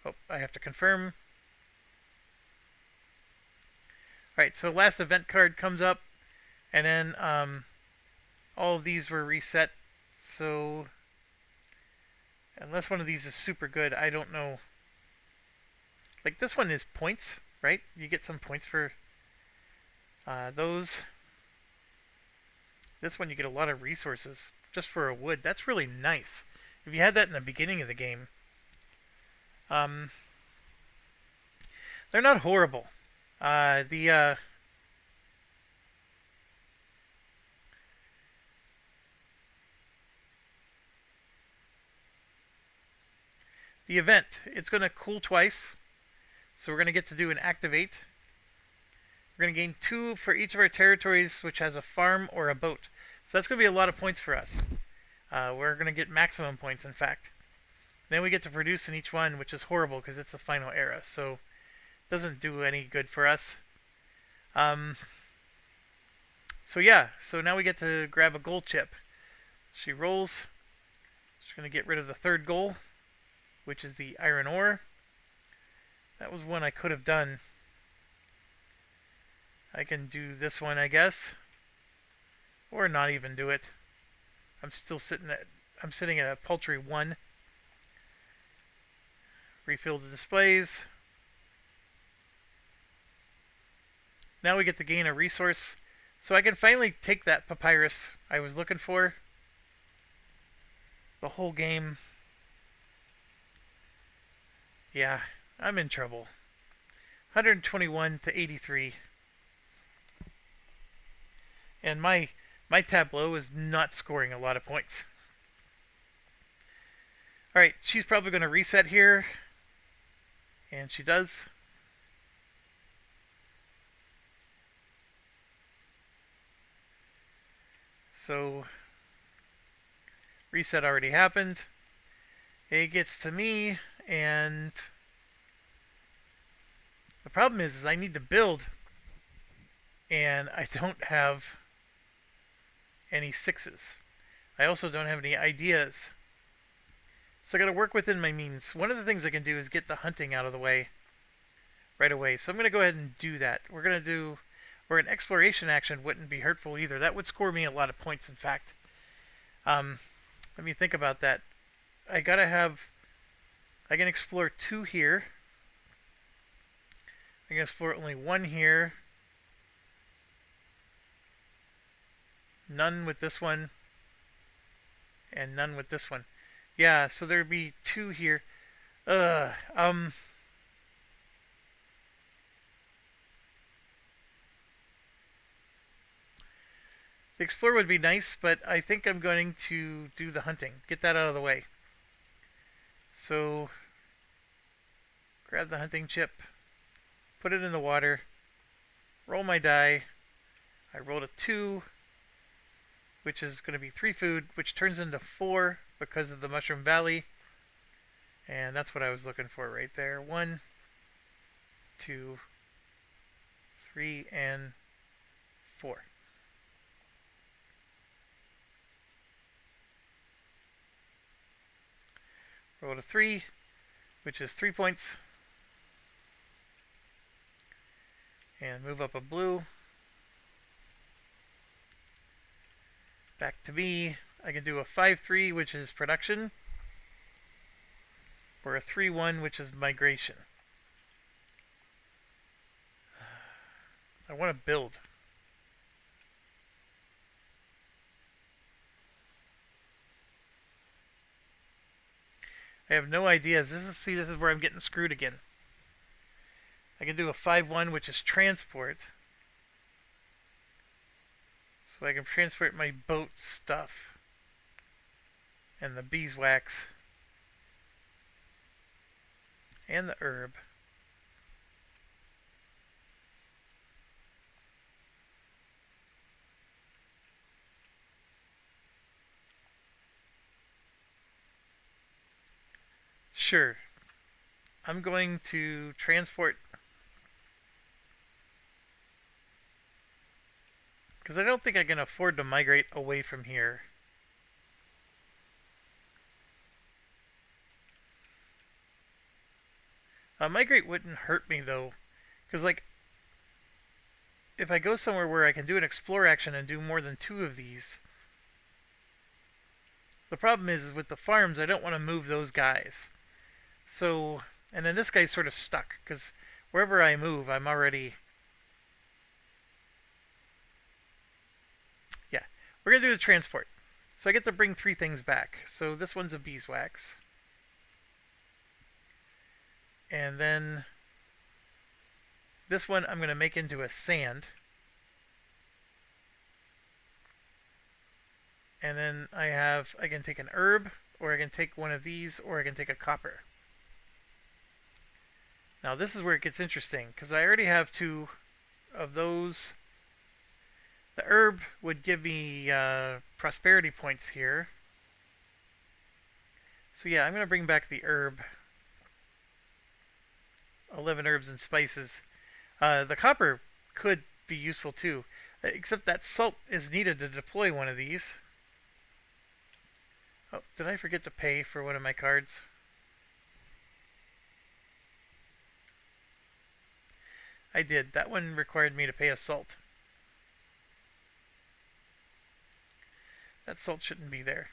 Oh, I have to confirm. Alright, so last event card comes up. And then all of these were reset. So unless one of these is super good, I don't know. Like this one is points, right? You get some points for those. This one you get a lot of resources just for a wood. That's really nice. If you had that in the beginning of the game. They're not horrible. The event, it's going to cool twice. So we're going to get to do an activate. We're going to gain 2 for each of our territories which has a farm or a boat. So that's going to be a lot of points for us. We're going to get maximum points, in fact. Then we get to produce in each one, which is horrible because it's the final era. So it doesn't do any good for us. So yeah, so now we get to grab a gold chip. She rolls. She's going to get rid of the third goal, which is the iron ore. That was one I could have done. I can do this one, I guess. Or not even do it. I'm sitting at a paltry 1. Refill the displays. Now we get to gain a resource. So I can finally take that papyrus I was looking for. The whole game. Yeah, I'm in trouble. 121 to 83. And my tableau is not scoring a lot of points. Alright, she's probably going to reset here. And she does. So, reset already happened. It gets to me, and the problem is I need to build, and I don't have any 6s. I also don't have any ideas. So I got to work within my means. One of the things I can do is get the hunting out of the way right away. So I'm going to go ahead and do that. We're going to do, or an exploration action wouldn't be hurtful either. That would score me a lot of points, in fact. Let me think about that. I can explore 2 here. I can explore only 1 here. None with this one. And none with this one. Yeah, so there'd be 2 here. The explorer would be nice, but I think I'm going to do the hunting. Get that out of the way. So, grab the hunting chip. Put it in the water. Roll my die. I rolled a 2, which is going to be 3 food, which turns into 4 because of the Mushroom Valley. And that's what I was looking for right there. 1, 2, 3, and 4. Roll a 3, which is 3 points. And move up a blue. Back to me. I can do a 5-3, which is production. Or a 3-1, which is migration. I want to build. I have no ideas. This is where I'm getting screwed again. I can do a 5-1, which is transport. So I can transport my boat stuff and the beeswax and the herb. Sure, I'm going to transport because I don't think I can afford to migrate away from here. Migrate wouldn't hurt me though, because like if I go somewhere where I can do an explore action and do more than 2 of these, the problem is with the farms I don't want to move those guys. So, and then this guy's sort of stuck because wherever I move, I'm already. Yeah, we're gonna do the transport. So I get to bring 3 things back. So this one's a beeswax. And then this one I'm going to make into a sand. And then I can take an herb, or I can take one of these, or I can take a copper. Now this is where it gets interesting, because I already have 2 of those. The herb would give me prosperity points here. So yeah, I'm going to bring back the herb. 11 herbs and spices. The copper could be useful too, except that salt is needed to deploy one of these. Oh, did I forget to pay for one of my cards? I did. That one required me to pay a salt. That salt shouldn't be there.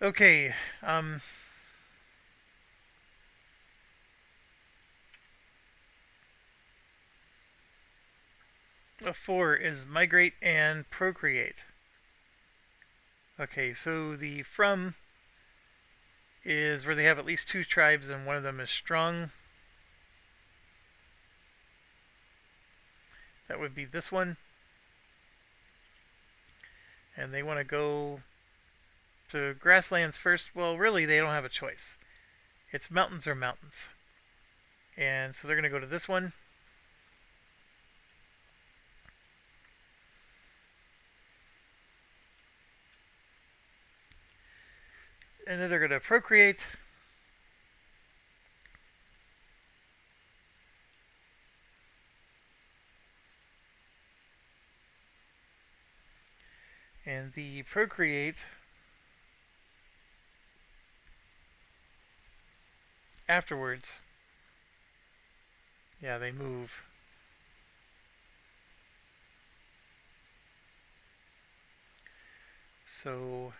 Okay, a 4 is migrate and procreate. Okay, so the from is where they have at least 2 tribes and one of them is strong. That would be this one. And they want to go to grasslands first. Well, really, they don't have a choice. It's mountains or mountains. And so they're going to go to this one. And then they're going to procreate. And the procreate afterwards, yeah, they move. So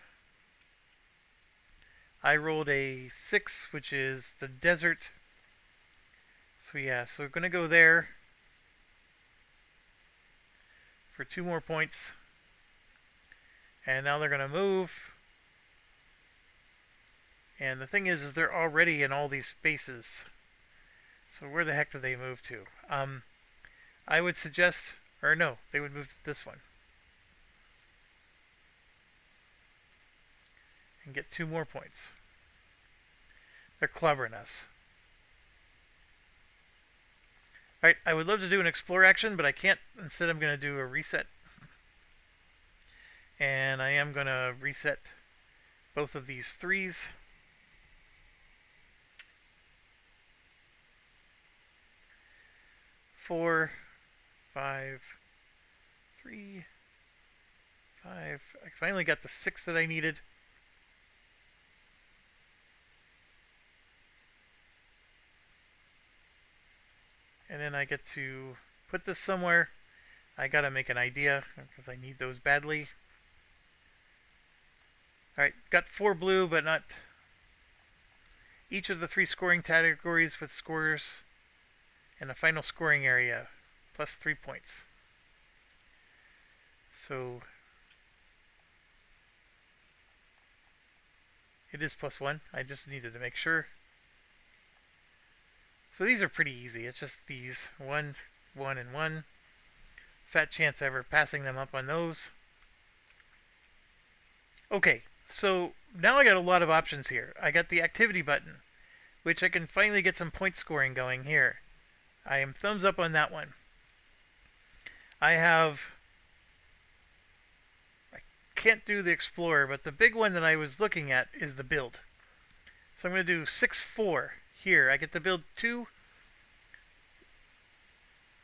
I rolled a 6, which is the desert. So yeah, so we're going to go there for 2 more points. And now they're going to move. And the thing is they're already in all these spaces. So where the heck do they move to? I would suggest, or no, they would move to this one. And get 2 more points. They're clobbering us. Alright, I would love to do an explore action, but I can't. Instead, I'm going to do a reset. And I am going to reset both of these 3s. Four, 5, 3, 5. I finally got the 6 that I needed. And then I get to put this somewhere. I gotta make an idea because I need those badly. Alright, got 4 blue, but not each of the 3 scoring categories with scores and a final scoring area plus 3 points. So It is +1. I just needed to make sure. So these are pretty easy. It's just these 1, 1, and 1. Fat chance ever passing them up on those. Okay, so now I got a lot of options here. I got the activity button, which I can finally get some point scoring going here. I am thumbs up on that one. I can't do the Explorer, but the big one that I was looking at is the build. So I'm going to do 6-4 here. I get to build 2.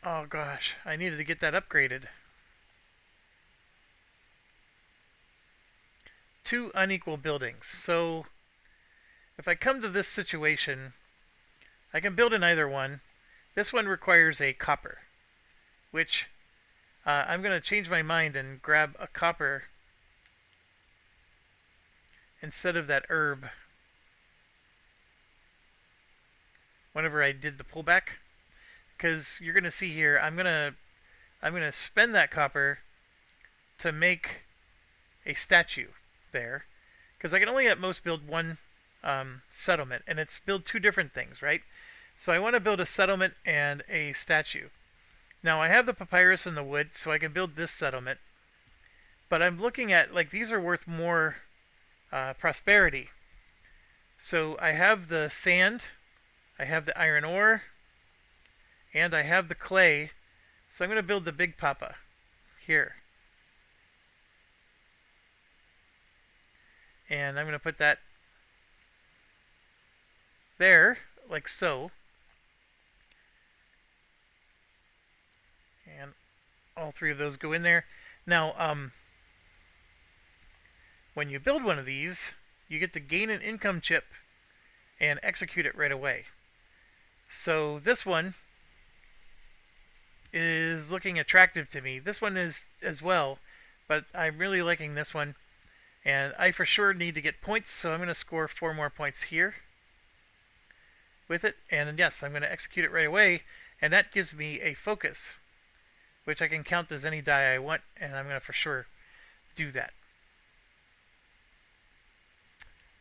Oh gosh, I needed to get that upgraded. 2 unequal buildings. So if I come to this situation, I can build in either one. This one requires a copper, which I'm going to change my mind and grab a copper instead of that herb whenever I did the pullback, because you're going to see here I'm going to spend that copper to make a statue there, because I can only at most build one settlement, and it's build 2 different things, right? So I want to build a settlement and a statue. Now I have the papyrus and the wood, so I can build this settlement, but I'm looking at, like, these are worth more prosperity. So I have the sand, I have the iron ore, and I have the clay. So I'm going to build the big papa here. And I'm going to put that there, like so. And all 3 of those go in there. Now, when you build one of these, you get to gain an income chip and execute it right away. So this one is looking attractive to me. This one is as well, but I'm really liking this one. And I for sure need to get points, so I'm going to score 4 more points here with it. And yes, I'm going to execute it right away, and that gives me a focus, which I can count as any die I want, and I'm going to for sure do that.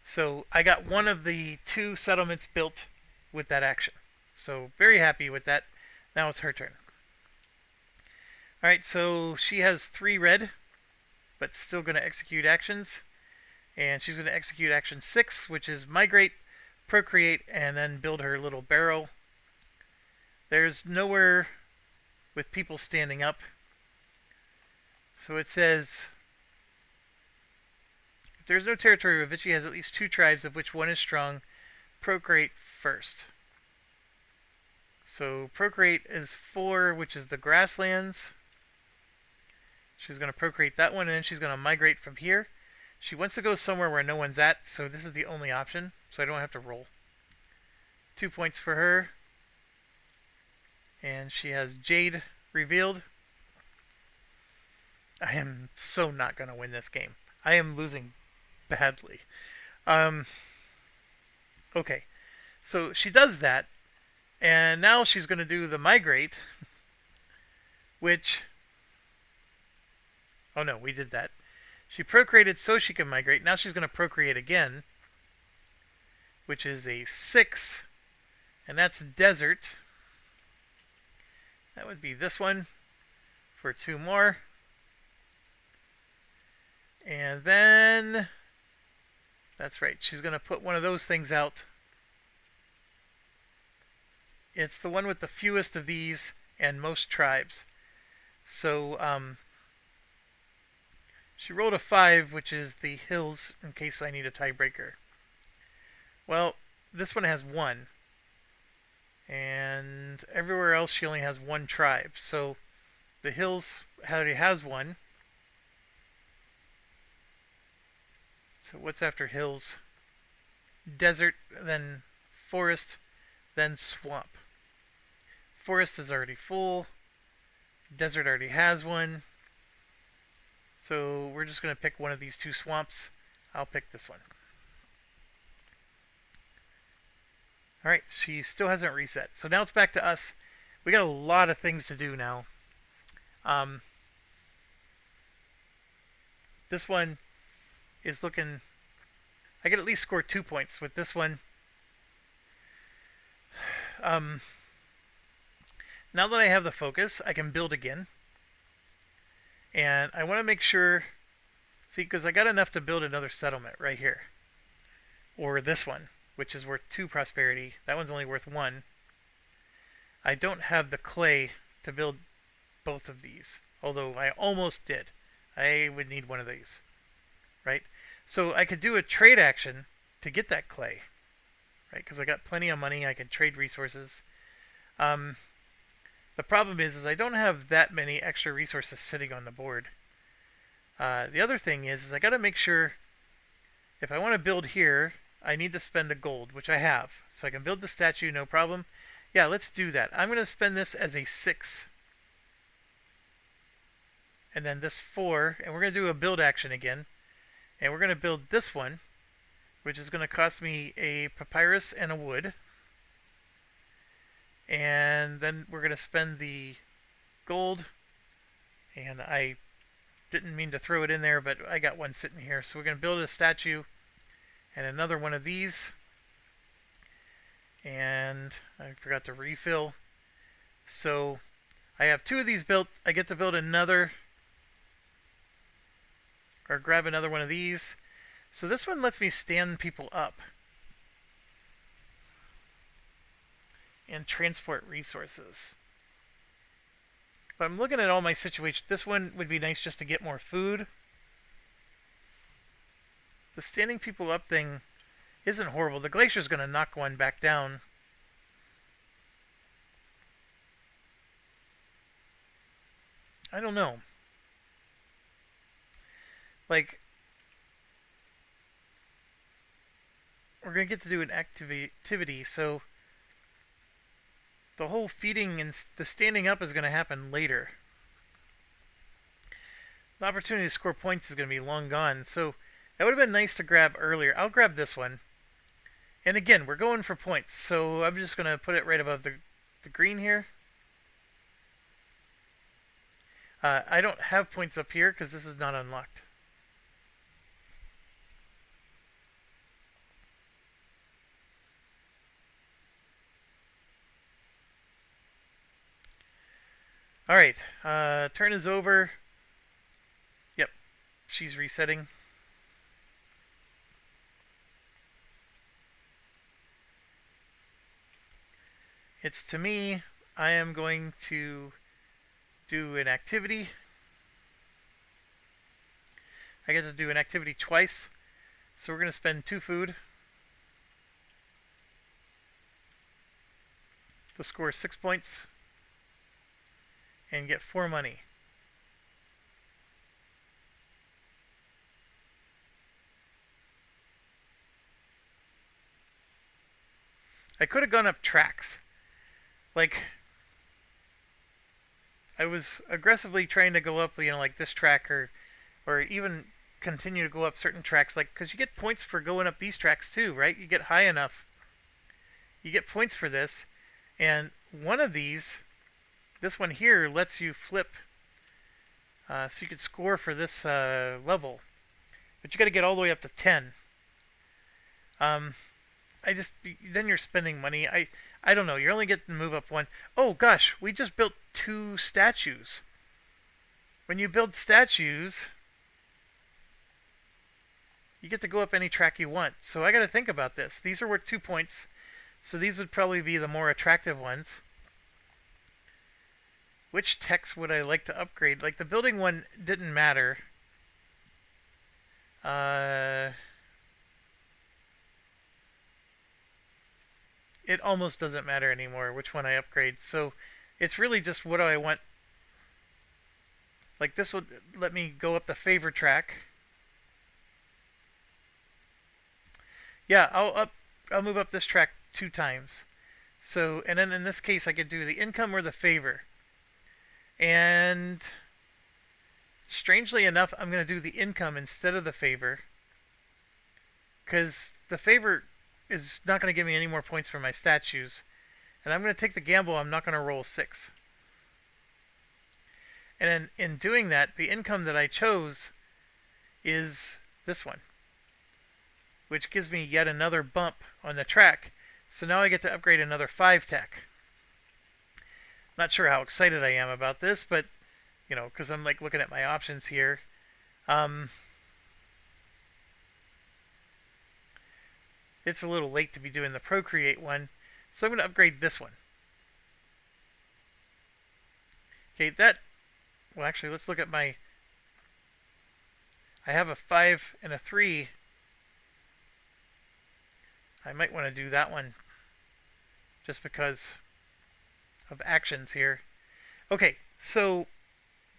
So I got one of the 2 settlements built with that action. So very happy with that. Now it's her turn. Alright, so she has 3 red, but still going to execute actions. And she's going to execute action 6, which is migrate, procreate, and then build her little barrel. There's nowhere with people standing up. So it says, if there's no territory where Vichy has at least 2 tribes of which one is strong, procreate first. So procreate is 4, which is the grasslands. She's going to procreate that one, and then she's going to migrate from here. She wants to go somewhere where no one's at, so this is the only option, so I don't have to roll. 2 points for her. And she has Jade revealed. I am so not going to win this game. I am losing badly. Okay, so she does that, and now she's going to do the migrate, which... Oh no, we did that. She procreated so she can migrate. Now she's going to procreate again, which is a 6, and that's desert. That would be this one for 2 more. And then, that's right, she's going to put one of those things out. It's the one with the fewest of these and most tribes. So, she rolled a 5, which is the hills, in case I need a tiebreaker. Well, this one has 1. And everywhere else she only has 1 tribe. So the hills already has 1. So what's after hills? Desert, then forest, then swamp. Forest is already full. Desert already has 1. So we're just going to pick one of these 2 swamps. I'll pick this one. Alright, she still hasn't reset. So now it's back to us. We got a lot of things to do now. This one is looking I could at least score 2 points with this one. Um, now that I have the focus, I can build again. And I want to make sure, see, because I got enough to build another settlement right here. Or this one, which is worth 2 prosperity. That one's only worth 1. I don't have the clay to build both of these, although I almost did. I would need one of these, right? So I could do a trade action to get that clay, right? Because I got plenty of money. I can trade resources. The problem is I don't have that many extra resources sitting on the board. The other thing is I got to make sure if I want to build here, I need to spend a gold, which I have. So I can build the statue, no problem. Yeah, let's do that. I'm going to spend this as a 6. And then this 4. And we're going to do a build action again. And we're going to build this one, which is going to cost me a papyrus and a wood. And then we're going to spend the gold. And I didn't mean to throw it in there, but I got one sitting here. So we're going to build a statue and another one of these. And I forgot to refill. So I have 2 of these built. I get to build another, or grab another one of these. So this one lets me stand people up and transport resources. But I'm looking at all my situations. This one would be nice just to get more food. The standing people up thing isn't horrible. The glacier's going to knock one back down. I don't know. Like, we're going to get to do an activity, so the whole feeding and the standing up is going to happen later. The opportunity to score points is going to be long gone, so that would have been nice to grab earlier. I'll grab this one. And again, we're going for points, so I'm just going to put it right above the green here. I don't have points up here because this is not unlocked. Alright, turn is over. Yep, she's resetting. It's to me. I am going to do an activity. I get to do an activity twice. So we're going to spend 2 food to score 6 points and get 4 money. I could have gone up tracks. Like, I was aggressively trying to go up, like this track, or even continue to go up certain tracks, like, because you get points for going up these tracks too, right? You get high enough, you get points for this, and one of these, this one here, lets you flip, so you could score for this level, but you got to get all the way up to 10. Then you're spending money. I don't know. You're only getting to move up 1. Oh gosh, we just built 2 statues. When you build statues, you get to go up any track you want. So I got to think about this. These are worth 2 points, so these would probably be the more attractive ones. Which techs would I like to upgrade? Like the building one didn't matter. It almost doesn't matter anymore which one I upgrade. So it's really just what do I want. Like this would let me go up the favor track. Yeah, I'll move up this track 2 times. So, and then in this case I could do the income or the favor. And strangely enough, I'm going to do the income instead of the favor. Because the favor is not going to give me any more points for my statues. And I'm going to take the gamble, I'm not going to roll 6. And in doing that, the income that I chose is this one, which gives me yet another bump on the track. So now I get to upgrade another 5 tech. Not sure how excited I am about this, but you know, because I'm like looking at my options here. It's a little late to be doing the Procreate one, so I'm going to upgrade this one. Okay, well, actually, let's look at my... I have a 5 and a 3. I might want to do that one just because of actions here. Okay, so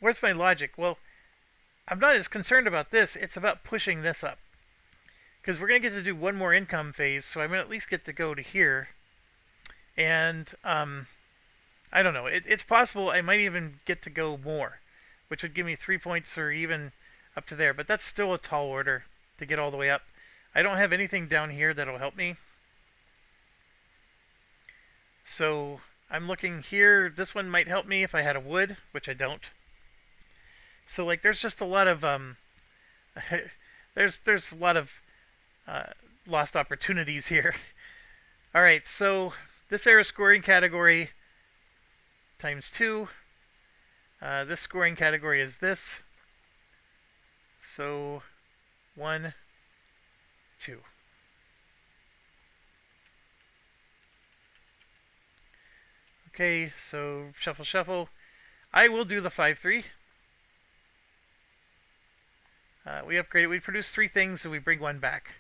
where's my logic? Well, I'm not as concerned about this. It's about pushing this up. Because we're going to get to do one more income phase, so I'm going to at least get to go to here. And, I don't know. It's possible I might even get to go more, which would give me 3 points or even up to there. But that's still a tall order to get all the way up. I don't have anything down here that'll help me. So I'm looking here. This one might help me if I had a wood, which I don't. So like, there's just a lot of there's a lot of lost opportunities here. All right, so this era scoring category times 2. This scoring category is this. So 1, 2. Okay, so shuffle, shuffle. I will do the 5-3. We upgrade it. We produce 3 things, so we bring 1 back.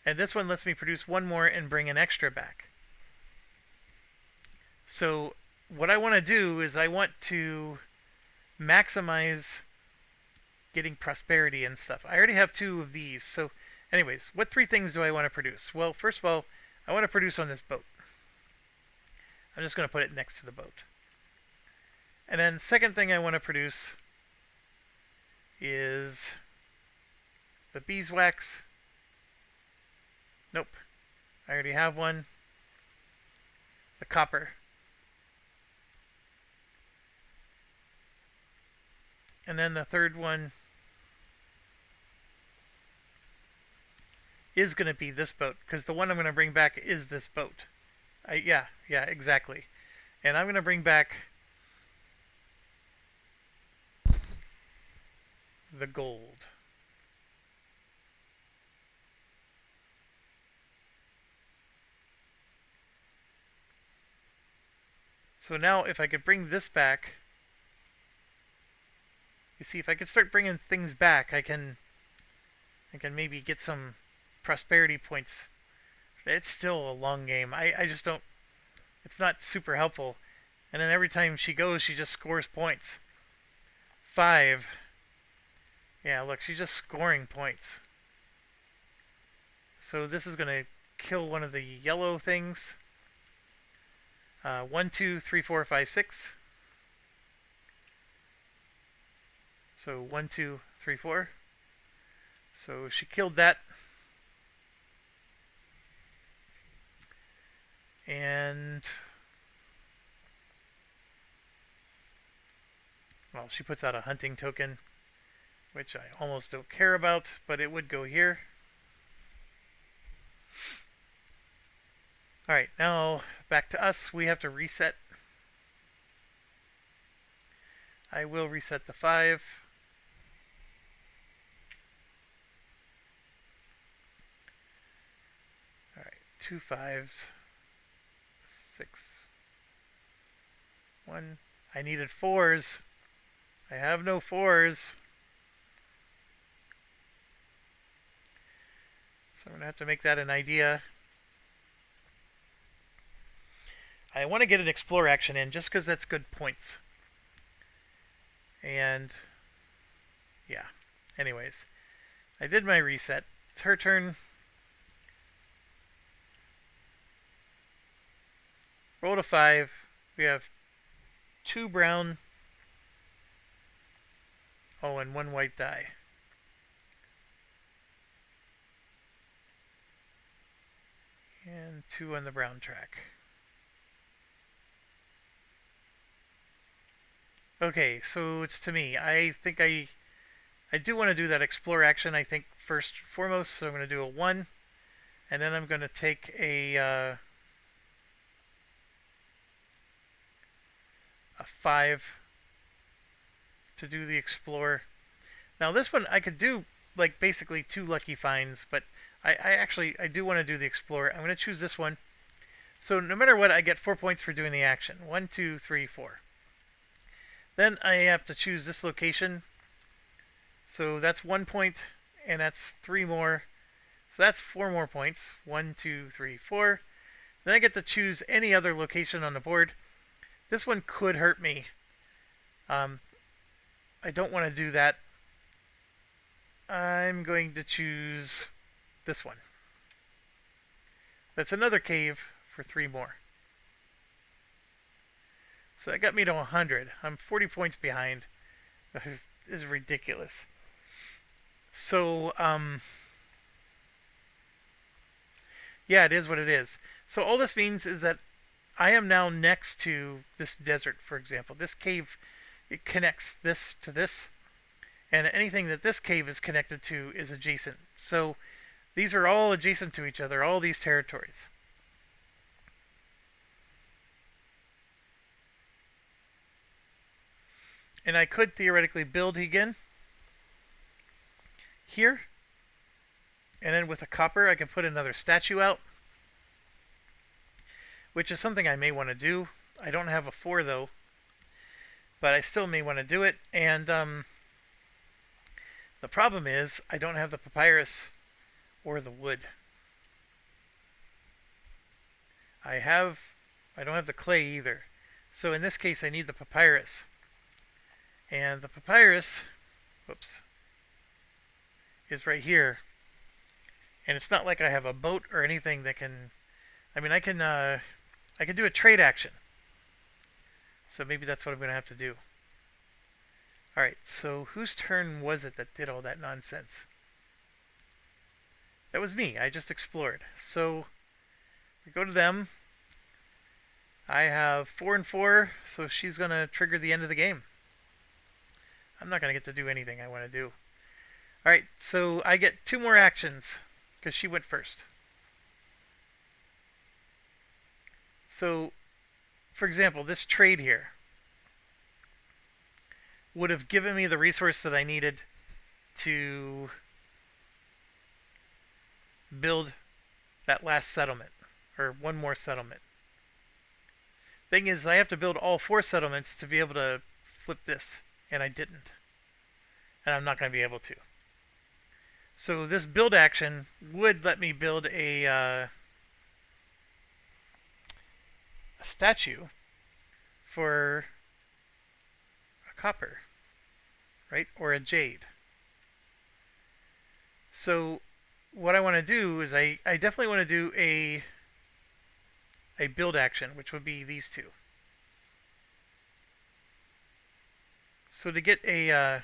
And this one lets me produce 1 more and bring an extra back. So what I want to do is I want to maximize getting prosperity and stuff. I already have 2 of these. So anyways, what 3 things do I want to produce? Well, first of all, I want to produce on this boat. I'm just going to put it next to the boat. And then second thing I want to produce is the beeswax. Nope. I already have one. The copper. And then the third one is going to be this boat, because the one I'm going to bring back is this boat. Yeah, exactly. And I'm going to bring back the gold. So now if I could bring this back, you see, if I could start bringing things back, I can maybe get some prosperity points. It's still a long game. I just don't, it's not super helpful. And then every time she goes, she just scores points. 5. Yeah, look, she's just scoring points. So this is going to kill one of the yellow things. 1, 2, 3, 4, 5, 6. So 1, 2, 3, 4. So she killed that. And well, she puts out a hunting token, which I almost don't care about, but it would go here. Alright, now back to us. We have to reset. I will reset the 5. Alright, 2 5s. 6. 1. I needed 4s. I have no 4s. So I'm going to have to make that an idea. I want to get an explore action in just because that's good points. And yeah. Anyways, I did my reset. It's her turn. Rolled a 5. We have 2 brown. Oh, and 1 white die. And 2 on the brown track. Okay, so it's to me. I think I I do want to do that explore action, I think, first and foremost. So I'm going to do a 1. And then I'm going to take a 5 to do the explore. Now this one I could do like basically 2 lucky finds, but I do want to do the explore. I'm going to choose this one. So no matter what, I get 4 points for doing the action. 1, 2, 3, 4. Then I have to choose this location. So that's 1 point, and that's 3 more. So that's 4 more points. 1, 2, 3, 4. Then I get to choose any other location on the board. This one could hurt me. I don't want to do that. I'm going to choose this one. That's another cave for 3 more. So that got me to 100. I'm 40 points behind. This is ridiculous. So, yeah, it is what it is. So all this means is that I am now next to this desert, for example. This cave, it connects this to this, and anything that this cave is connected to is adjacent. So these are all adjacent to each other, all these territories. And I could theoretically build again here. And then with a copper, I can put another statue out, which is something I may want to do. I don't have a 4 though, but I still may want to do it. And the problem is I don't have the papyrus or the wood. I don't have the clay either. So in this case, I need the papyrus. And the papyrus, whoops, is right here. And it's not like I have a boat or anything that can. I mean, I can do a trade action. So maybe that's what I'm going to have to do. All right. So whose turn was it that did all that nonsense? That was me. I just explored. So we go to them. I have 4 and 4, so she's going to trigger the end of the game. I'm not going to get to do anything I want to do. All right. So I get 2 more actions because she went first. So, for example, this trade here would have given me the resource that I needed to build that last settlement, or 1 more settlement. Thing is, I have to build all 4 settlements to be able to flip this, and I didn't. And I'm not going to be able to. So this build action would let me build a statue for a copper, right? Or a jade. So what I want to do is I definitely want to do a build action, which would be these 2. So to get a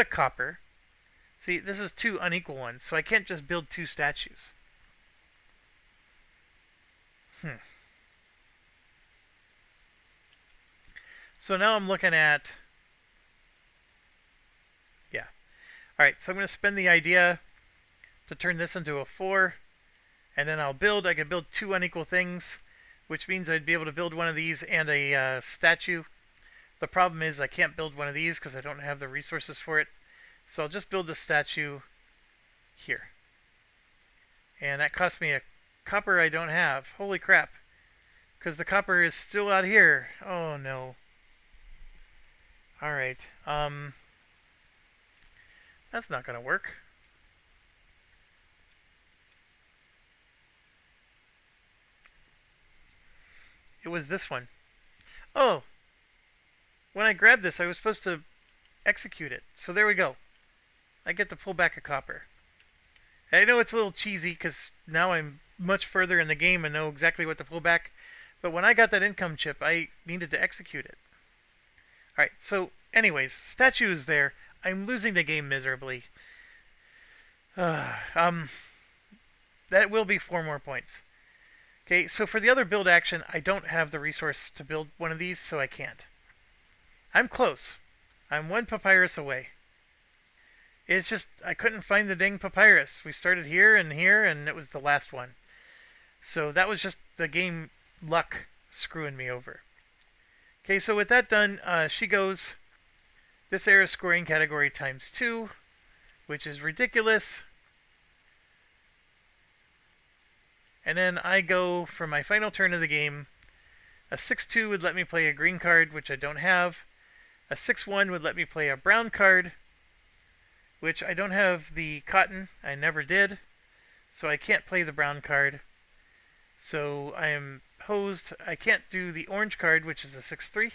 copper, see, this is 2 unequal ones, so I can't just build 2 statues. So now I'm looking at, yeah. Alright, so I'm going to spend the idea to turn this into a 4, and then I'll build. I can build 2 unequal things, which means I'd be able to build one of these and a statue. The problem is I can't build one of these because I don't have the resources for it. So I'll just build the statue here. And that cost me a copper I don't have. Holy crap. Because the copper is still out here. Oh no. Alright. That's not going to work. It was this one. Oh. When I grabbed this, I was supposed to execute it. So there we go. I get to pull back a copper. I know it's a little cheesy because now I'm much further in the game and know exactly what to pull back. But when I got that income chip, I needed to execute it. Alright, so anyways, statue is there. I'm losing the game miserably. That will be 4 more points. Okay, so for the other build action, I don't have the resource to build one of these, so I can't. I'm close. I'm one papyrus away. It's just, I couldn't find the dang papyrus. We started here, and it was the last one. So that was just the game luck screwing me over. Okay, so with that done, she goes this era scoring category times 2, which is ridiculous. And then I go for my final turn of the game. A 6-2 would let me play a green card, which I don't have. A 6-1 would let me play a brown card, which I don't have the cotton. I never did. So I can't play the brown card. So I am hosed. I can't do the orange card, which is a 6-3.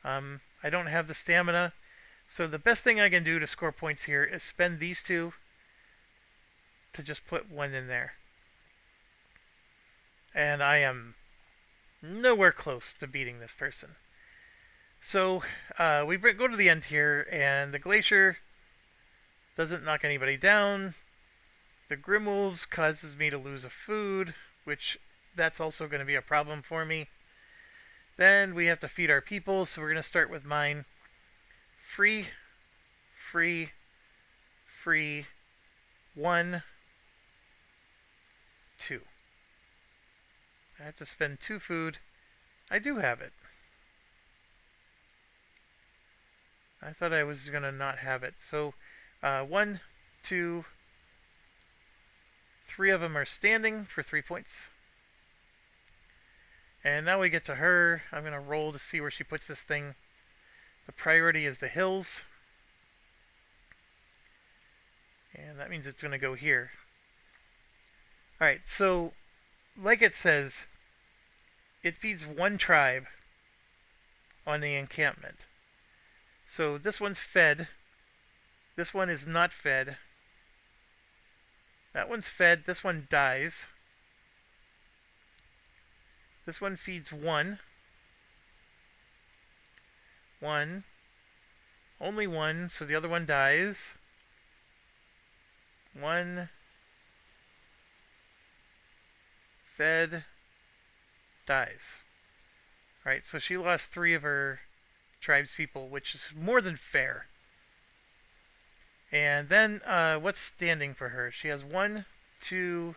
I don't have the stamina. So the best thing I can do to score points here is spend these two to just put one in there. And I am nowhere close to beating this person. So we go to the end here, and the glacier doesn't knock anybody down. The Grimwolves causes me to lose a food, which that's also going to be a problem for me. Then we have to feed our people, so we're going to start with mine. Free, free, free, 1, 2. I have to spend 2 food. I do have it. I thought I was going to not have it. So 1, 2, 3 of them are standing for 3 points. And now we get to her. I'm going to roll to see where she puts this thing. The priority is the hills. And that means it's going to go here. Alright, so like it says, it feeds 1 tribe on the encampment. So this one's fed. This one is not fed. That one's fed. This one dies. This one feeds 1. 1. Only 1, so the other one dies. 1. Fed. Dies. Alright, so she lost 3 of her tribespeople, which is more than fair. And then, what's standing for her? She has 1, 2,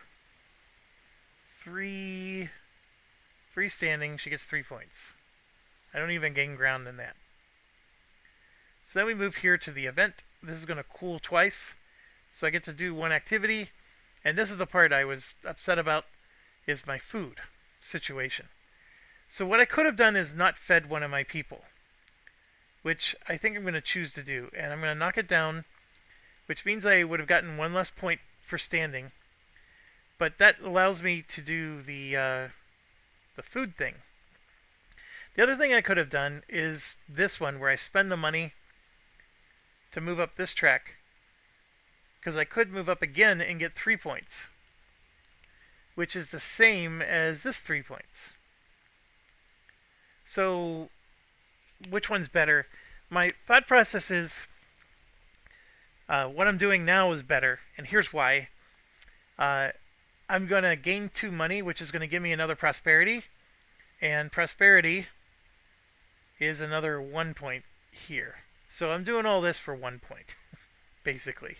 3... 3 standing. She gets 3 points. I don't even gain ground in that. So then we move here to the event. This is going to cool twice. So I get to do 1 activity. And this is the part I was upset about, is my food situation. So what I could have done is not fed one of my people, which I think I'm going to choose to do. And I'm going to knock it down, which means I would have gotten 1 less point for standing. But that allows me to do the food thing. The other thing I could have done is this one, where I spend the money to move up this track, because I could move up again and get 3 points, which is the same as this 3 points. So which one's better? My thought process is what I'm doing now is better, and here's why. I'm going to gain 2 money, which is going to give me another prosperity. And prosperity is another 1 point here. So I'm doing all this for 1 point, basically.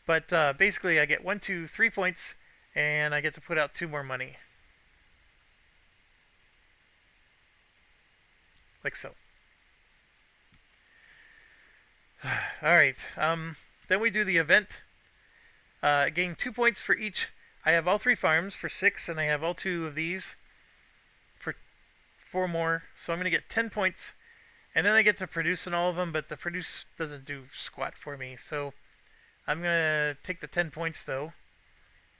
But basically I get 1, 2, 3 points, and I get to put out 2 more money. Like so. Alright, then we do the event. Gain 2 points for each. I have all 3 farms for 6, and I have all 2 of these for 4 more. So I'm going to get 10 points, and then I get to produce in all of them, but the produce doesn't do squat for me. So I'm going to take the 10 points, though,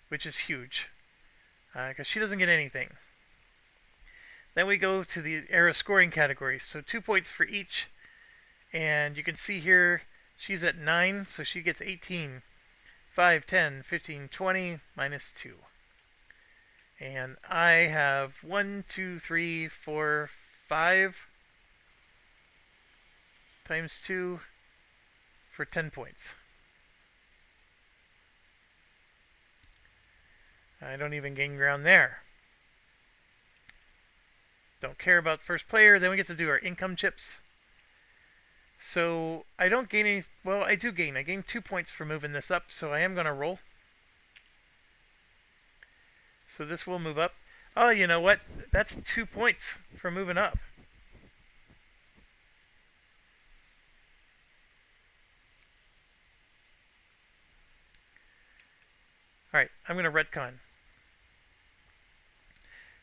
which is huge, because she doesn't get anything. Then we go to the era scoring category. So 2 points for each, and you can see here she's at 9, so she gets 18. 5, 10, 15, 20, minus 2. And I have 1, 2, 3, 4, 5 times 2 for 10 points. I don't even gain ground there. Don't care about first player. Then we get to do our income chips. So I don't gain any. Well, I do gain. I gain 2 points for moving this up, so I am going to roll. So this will move up. Oh, you know what? That's 2 points for moving up. Alright, I'm going to retcon.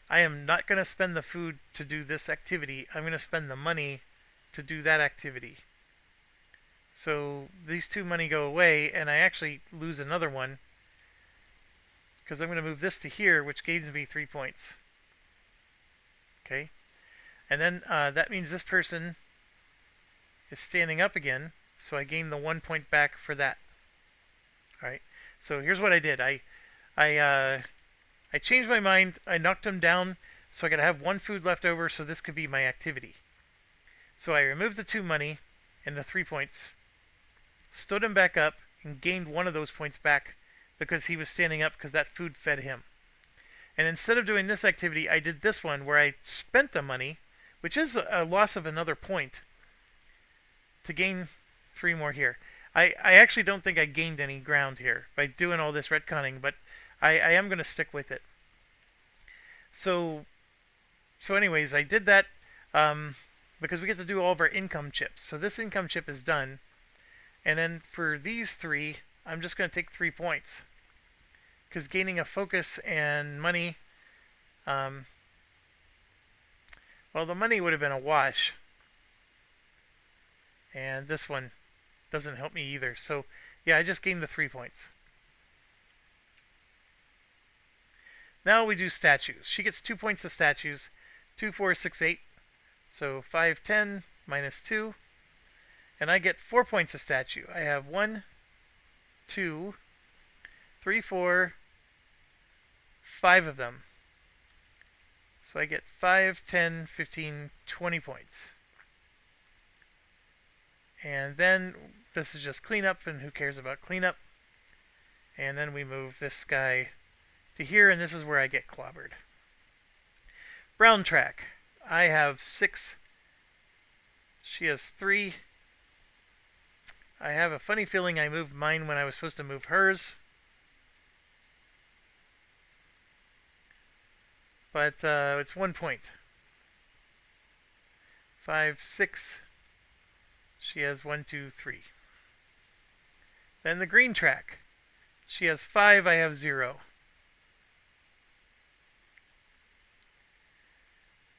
I am not going to spend the food to do this activity. I'm going to spend the money to do that activity. So these 2 money go away, and I actually lose another one because I'm going to move this to here, which gains me 3 points. Okay, and then that means this person is standing up again, so I gain the 1 point back for that. All right, so here's what I did. I changed my mind. I knocked him down, so I got to have 1 food left over, so this could be my activity. So I removed the 2 money and the 3 points, stood him back up, and gained 1 of those points back because he was standing up because that food fed him. And instead of doing this activity, I did this one where I spent the money, which is a loss of another point, to gain 3 more here. I actually don't think I gained any ground here by doing all this retconning, but I am going to stick with it. So anyways, I did that because we get to do all of our income chips. So this income chip is done. And then for these 3, I'm just going to take 3 points. Because gaining a focus and money, well, the money would have been a wash. And this one doesn't help me either. So, yeah, I just gained the 3 points. Now we do statues. She gets 2 points of statues. 2, 4, 6, 8. So 5, 10, minus 2. And I get 4 points of statue. I have 1, 2, 3, 4, 5 of them. So I get 5, 10, 15, 20 points. And then this is just cleanup, and who cares about cleanup? And then we move this guy to here, and this is where I get clobbered. Brown track. I have 6. She has 3. I have a funny feeling I moved mine when I was supposed to move hers. But it's 1 point. 5, 6. She has 1, 2, 3. Then the green track. She has 5, I have 0.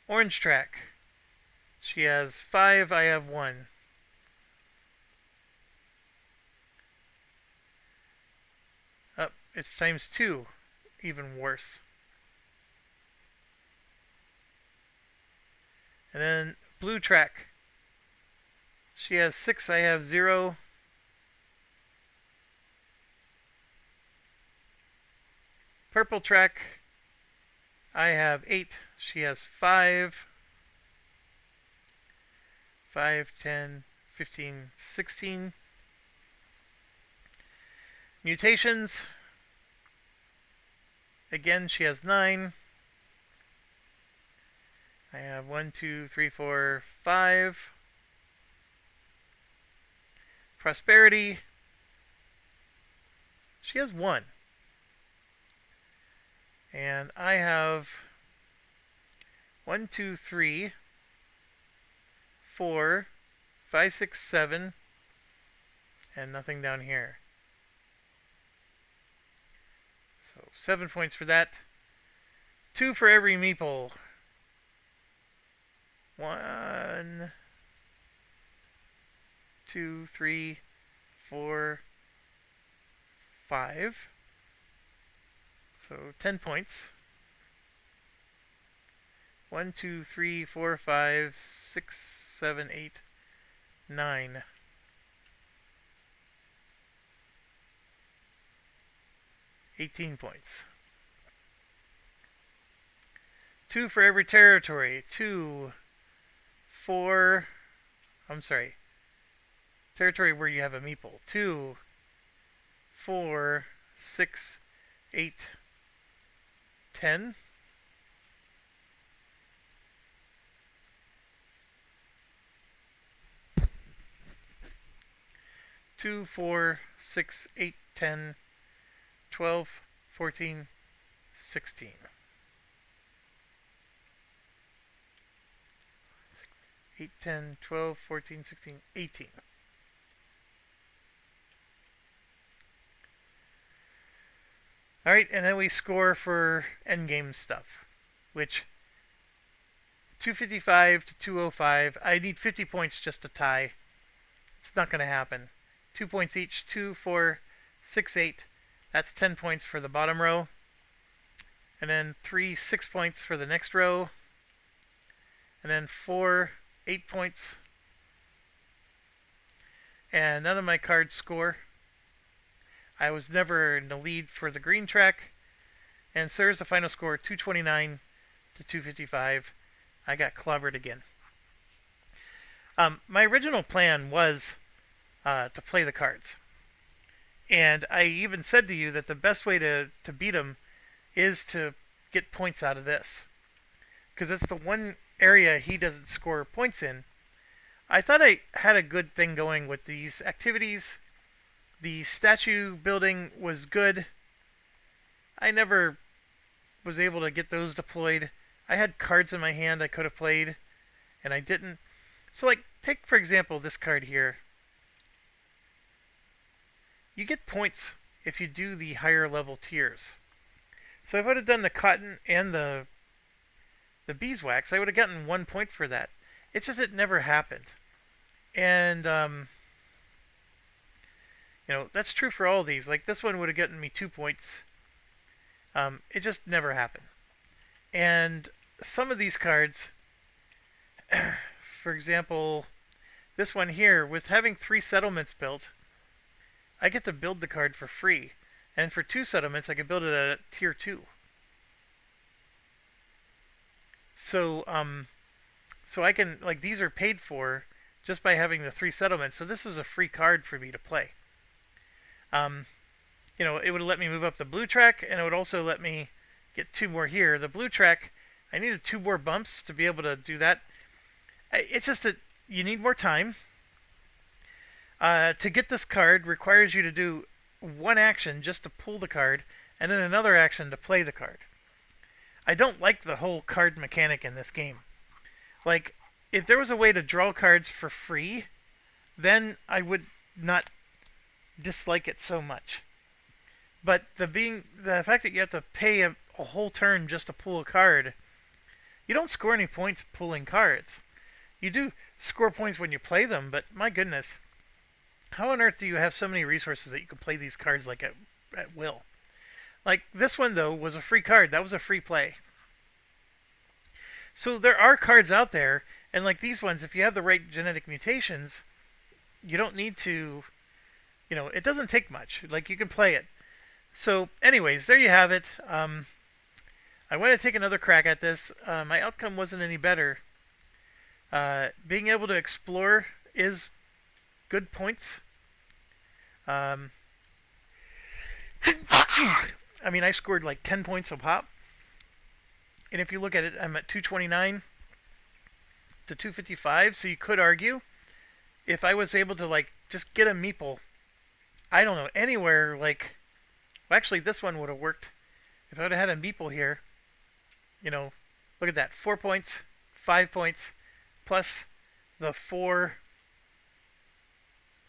Orange track. She has 5, I have 1. Up, it's times 2. Even worse. And then blue track. She has 6, I have 0. Purple track. I have 8. She has 5. 5, 10, 15, 16. Mutations. Again, she has 9. I have 1, 2, 3, 4, 5. Prosperity. She has 1. And I have 1, 2, 3, 4, 5, 6, 7, and nothing down here. So 7 points for that. 2 for every meeple. 1, 2, 3, 4, 5. So 10 points. 1, 2, 3, 4, 5, 6, 7, 8, 9. 18 points. 2 for every territory. 2, 4. I'm sorry. Territory where you have a meeple. 2, 4, 6, 8, 10. 2, 4, 6, 8, 10, 12, 14, 16. 8, 10, 12, 14, 16, 18. Alright, and then we score for endgame stuff, which 255 to 205. I need 50 points just to tie. It's not going to happen. 2 points each. 2, 4, 6, 8. That's 10 points for the bottom row. And then 3, 6 points for the next row. And then 4, 8 points. And none of my cards score. I was never in the lead for the green track. And so there's the final score, 229 to 255. I got clobbered again. My original plan was to play the cards. And I even said to you that the best way to beat him is to get points out of this. Because it's the one area he doesn't score points in. I thought I had a good thing going with these activities. The statue building was good. I never was able to get those deployed. I had cards in my hand I could have played, and I didn't. So, like, take, for example, this card here. You get points if you do the higher level tiers. So if I would have done the cotton and the beeswax, I would have gotten 1 point for that. It's just it never happened. And, that's true for all of these. Like, this one would have gotten me 2 points. It just never happened. And some of these cards, for example, this one here, with having 3 settlements built, I get to build the card for free. And for 2 settlements, I can build it at tier 2. So I can, like, these are paid for just by having the 3 settlements. So this is a free card for me to play. It would let me move up the blue track, and it would also let me get 2 more here. The blue track, I needed 2 more bumps to be able to do that. It's just that you need more time. To get this card requires you to do 1 action just to pull the card, and then another action to play the card. I don't like the whole card mechanic in this game. Like, if there was a way to draw cards for free, then I would not dislike it so much. But the fact that you have to pay a whole turn just to pull a card, you don't score any points pulling cards. You do score points when you play them, but my goodness, how on earth do you have so many resources that you can play these cards like at will? Like, this one, though, was a free card. That was a free play. So there are cards out there, and like these ones, if you have the right genetic mutations, you don't need to, it doesn't take much. Like, you can play it. So anyways, there you have it. I want to take another crack at this. My outcome wasn't any better. Being able to explore is good points. I scored like 10 points a pop. And if you look at it, I'm at 229 to 255. So you could argue, if I was able to, like, just get a meeple, I don't know, anywhere, like, well, actually this one would have worked. If I would have had a meeple here, look at that, 4 points, 5 points, plus the 4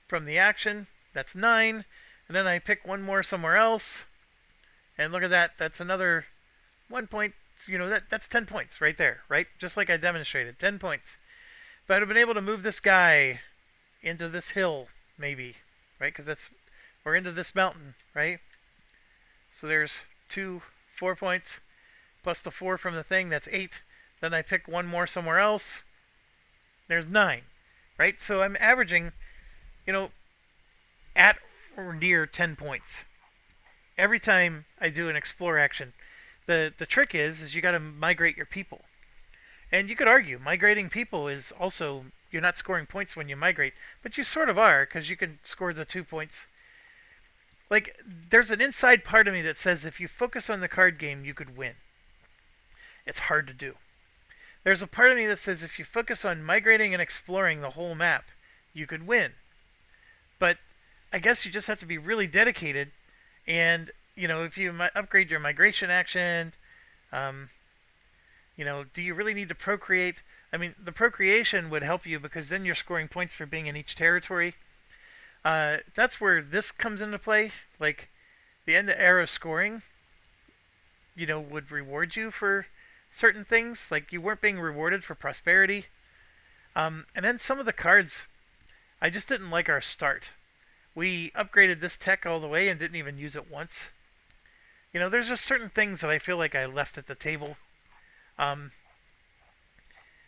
from the action, that's 9. And then I pick 1 more somewhere else. And look at that, that's another 1 point. That's 10 points right there, right? Just like I demonstrated, 10 points. But I'd have been able to move this guy into this hill, maybe, right? Because we're into this mountain, right? So there's 2, 4 points, plus the 4 from the thing, that's 8. Then I pick 1 more somewhere else. There's 9, right? So I'm averaging, at or near 10 points every time I do an explore action. The trick is you got to migrate your people. And you could argue migrating people is also, you're not scoring points when you migrate, but you sort of are, because you can score the 2 points. Like, there's an inside part of me that says if you focus on the card game, you could win. it's hard to do. There's a part of me that says if you focus on migrating and exploring the whole map, you could win. But I guess you just have to be really dedicated. And, if you upgrade your migration action, um, do you really need to procreate? I mean, the procreation would help you because then you're scoring points for being in each territory. That's where this comes into play. Like, the end of era scoring, would reward you for certain things. Like, you weren't being rewarded for prosperity. And then some of the cards, I just didn't like our start. We upgraded this tech all the way and didn't even use it once. There's just certain things that I feel like I left at the table. Um,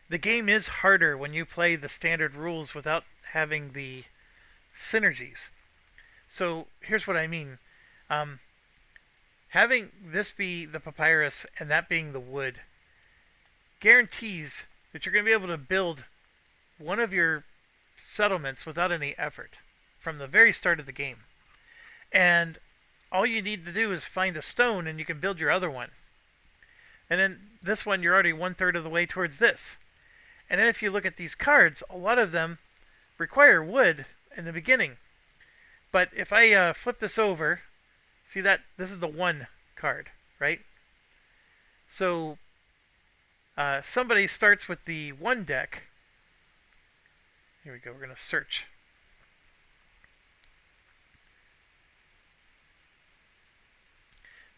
the game is harder when you play the standard rules without having the synergies. So here's what I mean. Um, Having this be the papyrus and that being the wood guarantees that you're going to be able to build one of your settlements without any effort from the very start of the game. And all you need to do is find a stone and you can build your other one. And then this one, you're already 1/3 of the way towards this. And then if you look at these cards, a lot of them require wood in the beginning. But if I flip this over, see that this is the one card, right? So somebody starts with the one deck. Here we go, we're going to search.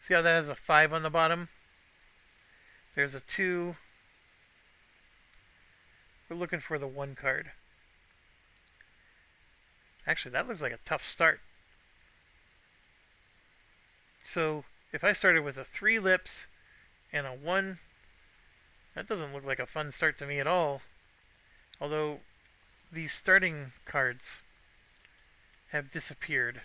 See how that has a 5 on the bottom? There's a 2. We're looking for the 1 card. Actually, that looks like a tough start. So, if I started with a 3 lips and a 1, that doesn't look like a fun start to me at all. Although, these starting cards have disappeared.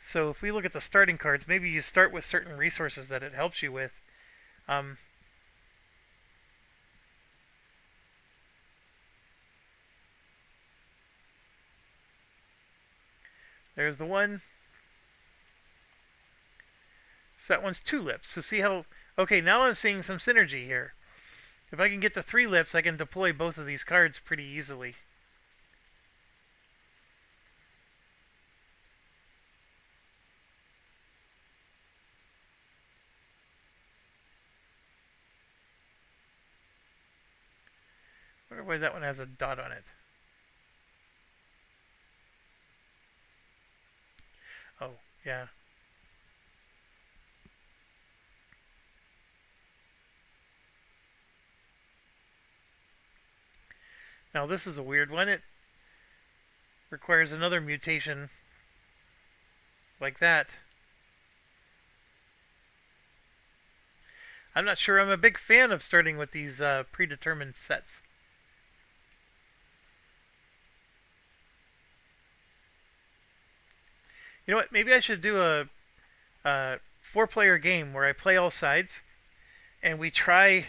So if we look at the starting cards, maybe you start with certain resources that it helps you with. There's the 1. So that one's 2 lips. So see how... Okay, now I'm seeing some synergy here. If I can get to 3 lips, I can deploy both of these cards pretty easily. I wonder why that one has a dot on it. Oh, yeah. Now this is a weird one. It requires another mutation like that. I'm not sure I'm a big fan of starting with these predetermined sets. You know what? Maybe I should do a 4-player game where I play all sides and we try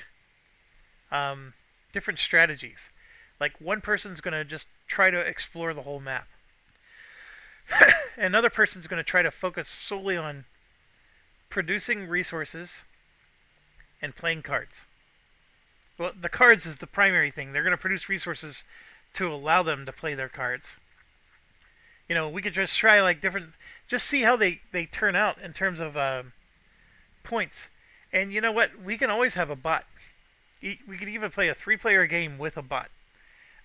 different strategies. Like one person's going to just try to explore the whole map. Another person's going to try to focus solely on producing resources and playing cards. Well, the cards is the primary thing. They're going to produce resources to allow them to play their cards. We could just try like different... Just see how they turn out in terms of points. And you know what? We can always have a bot. We could even play a 3-player game with a bot.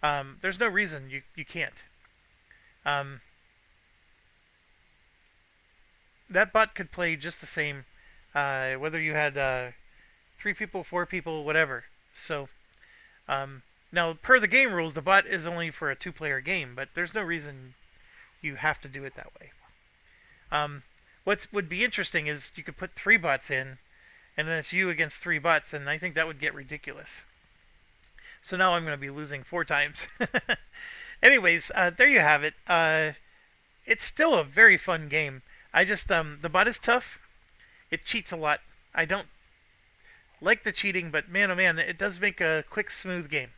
There's no reason you can't. That bot could play just the same, whether you had 3 people, 4 people, whatever. So, now per the game rules, the bot is only for a 2-player game, but there's no reason you have to do it that way. What would be interesting is you could put 3 bots in, and then it's you against 3 bots, and I think that would get ridiculous. So now I'm going to be losing 4 times. Anyways, there you have it. It's still a very fun game. I just, the bot is tough. It cheats a lot. I don't like the cheating, but man, oh man, it does make a quick, smooth game.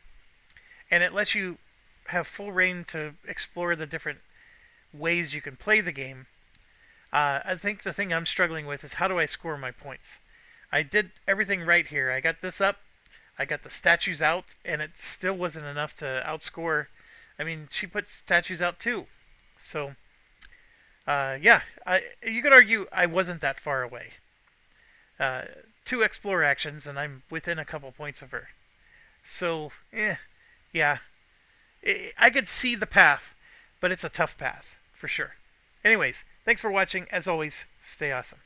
And it lets you have full reign to explore the different ways you can play the game. I think the thing I'm struggling with is how do I score my points? I did everything right here. I got this up, I got the statues out, and it still wasn't enough to outscore. I mean, she put statues out too. So, yeah, you could argue I wasn't that far away. Uh, Two explore actions, and I'm within a couple points of her. So, yeah, I could see the path, but it's a tough path for sure. Anyways, thanks for watching. As always, stay awesome.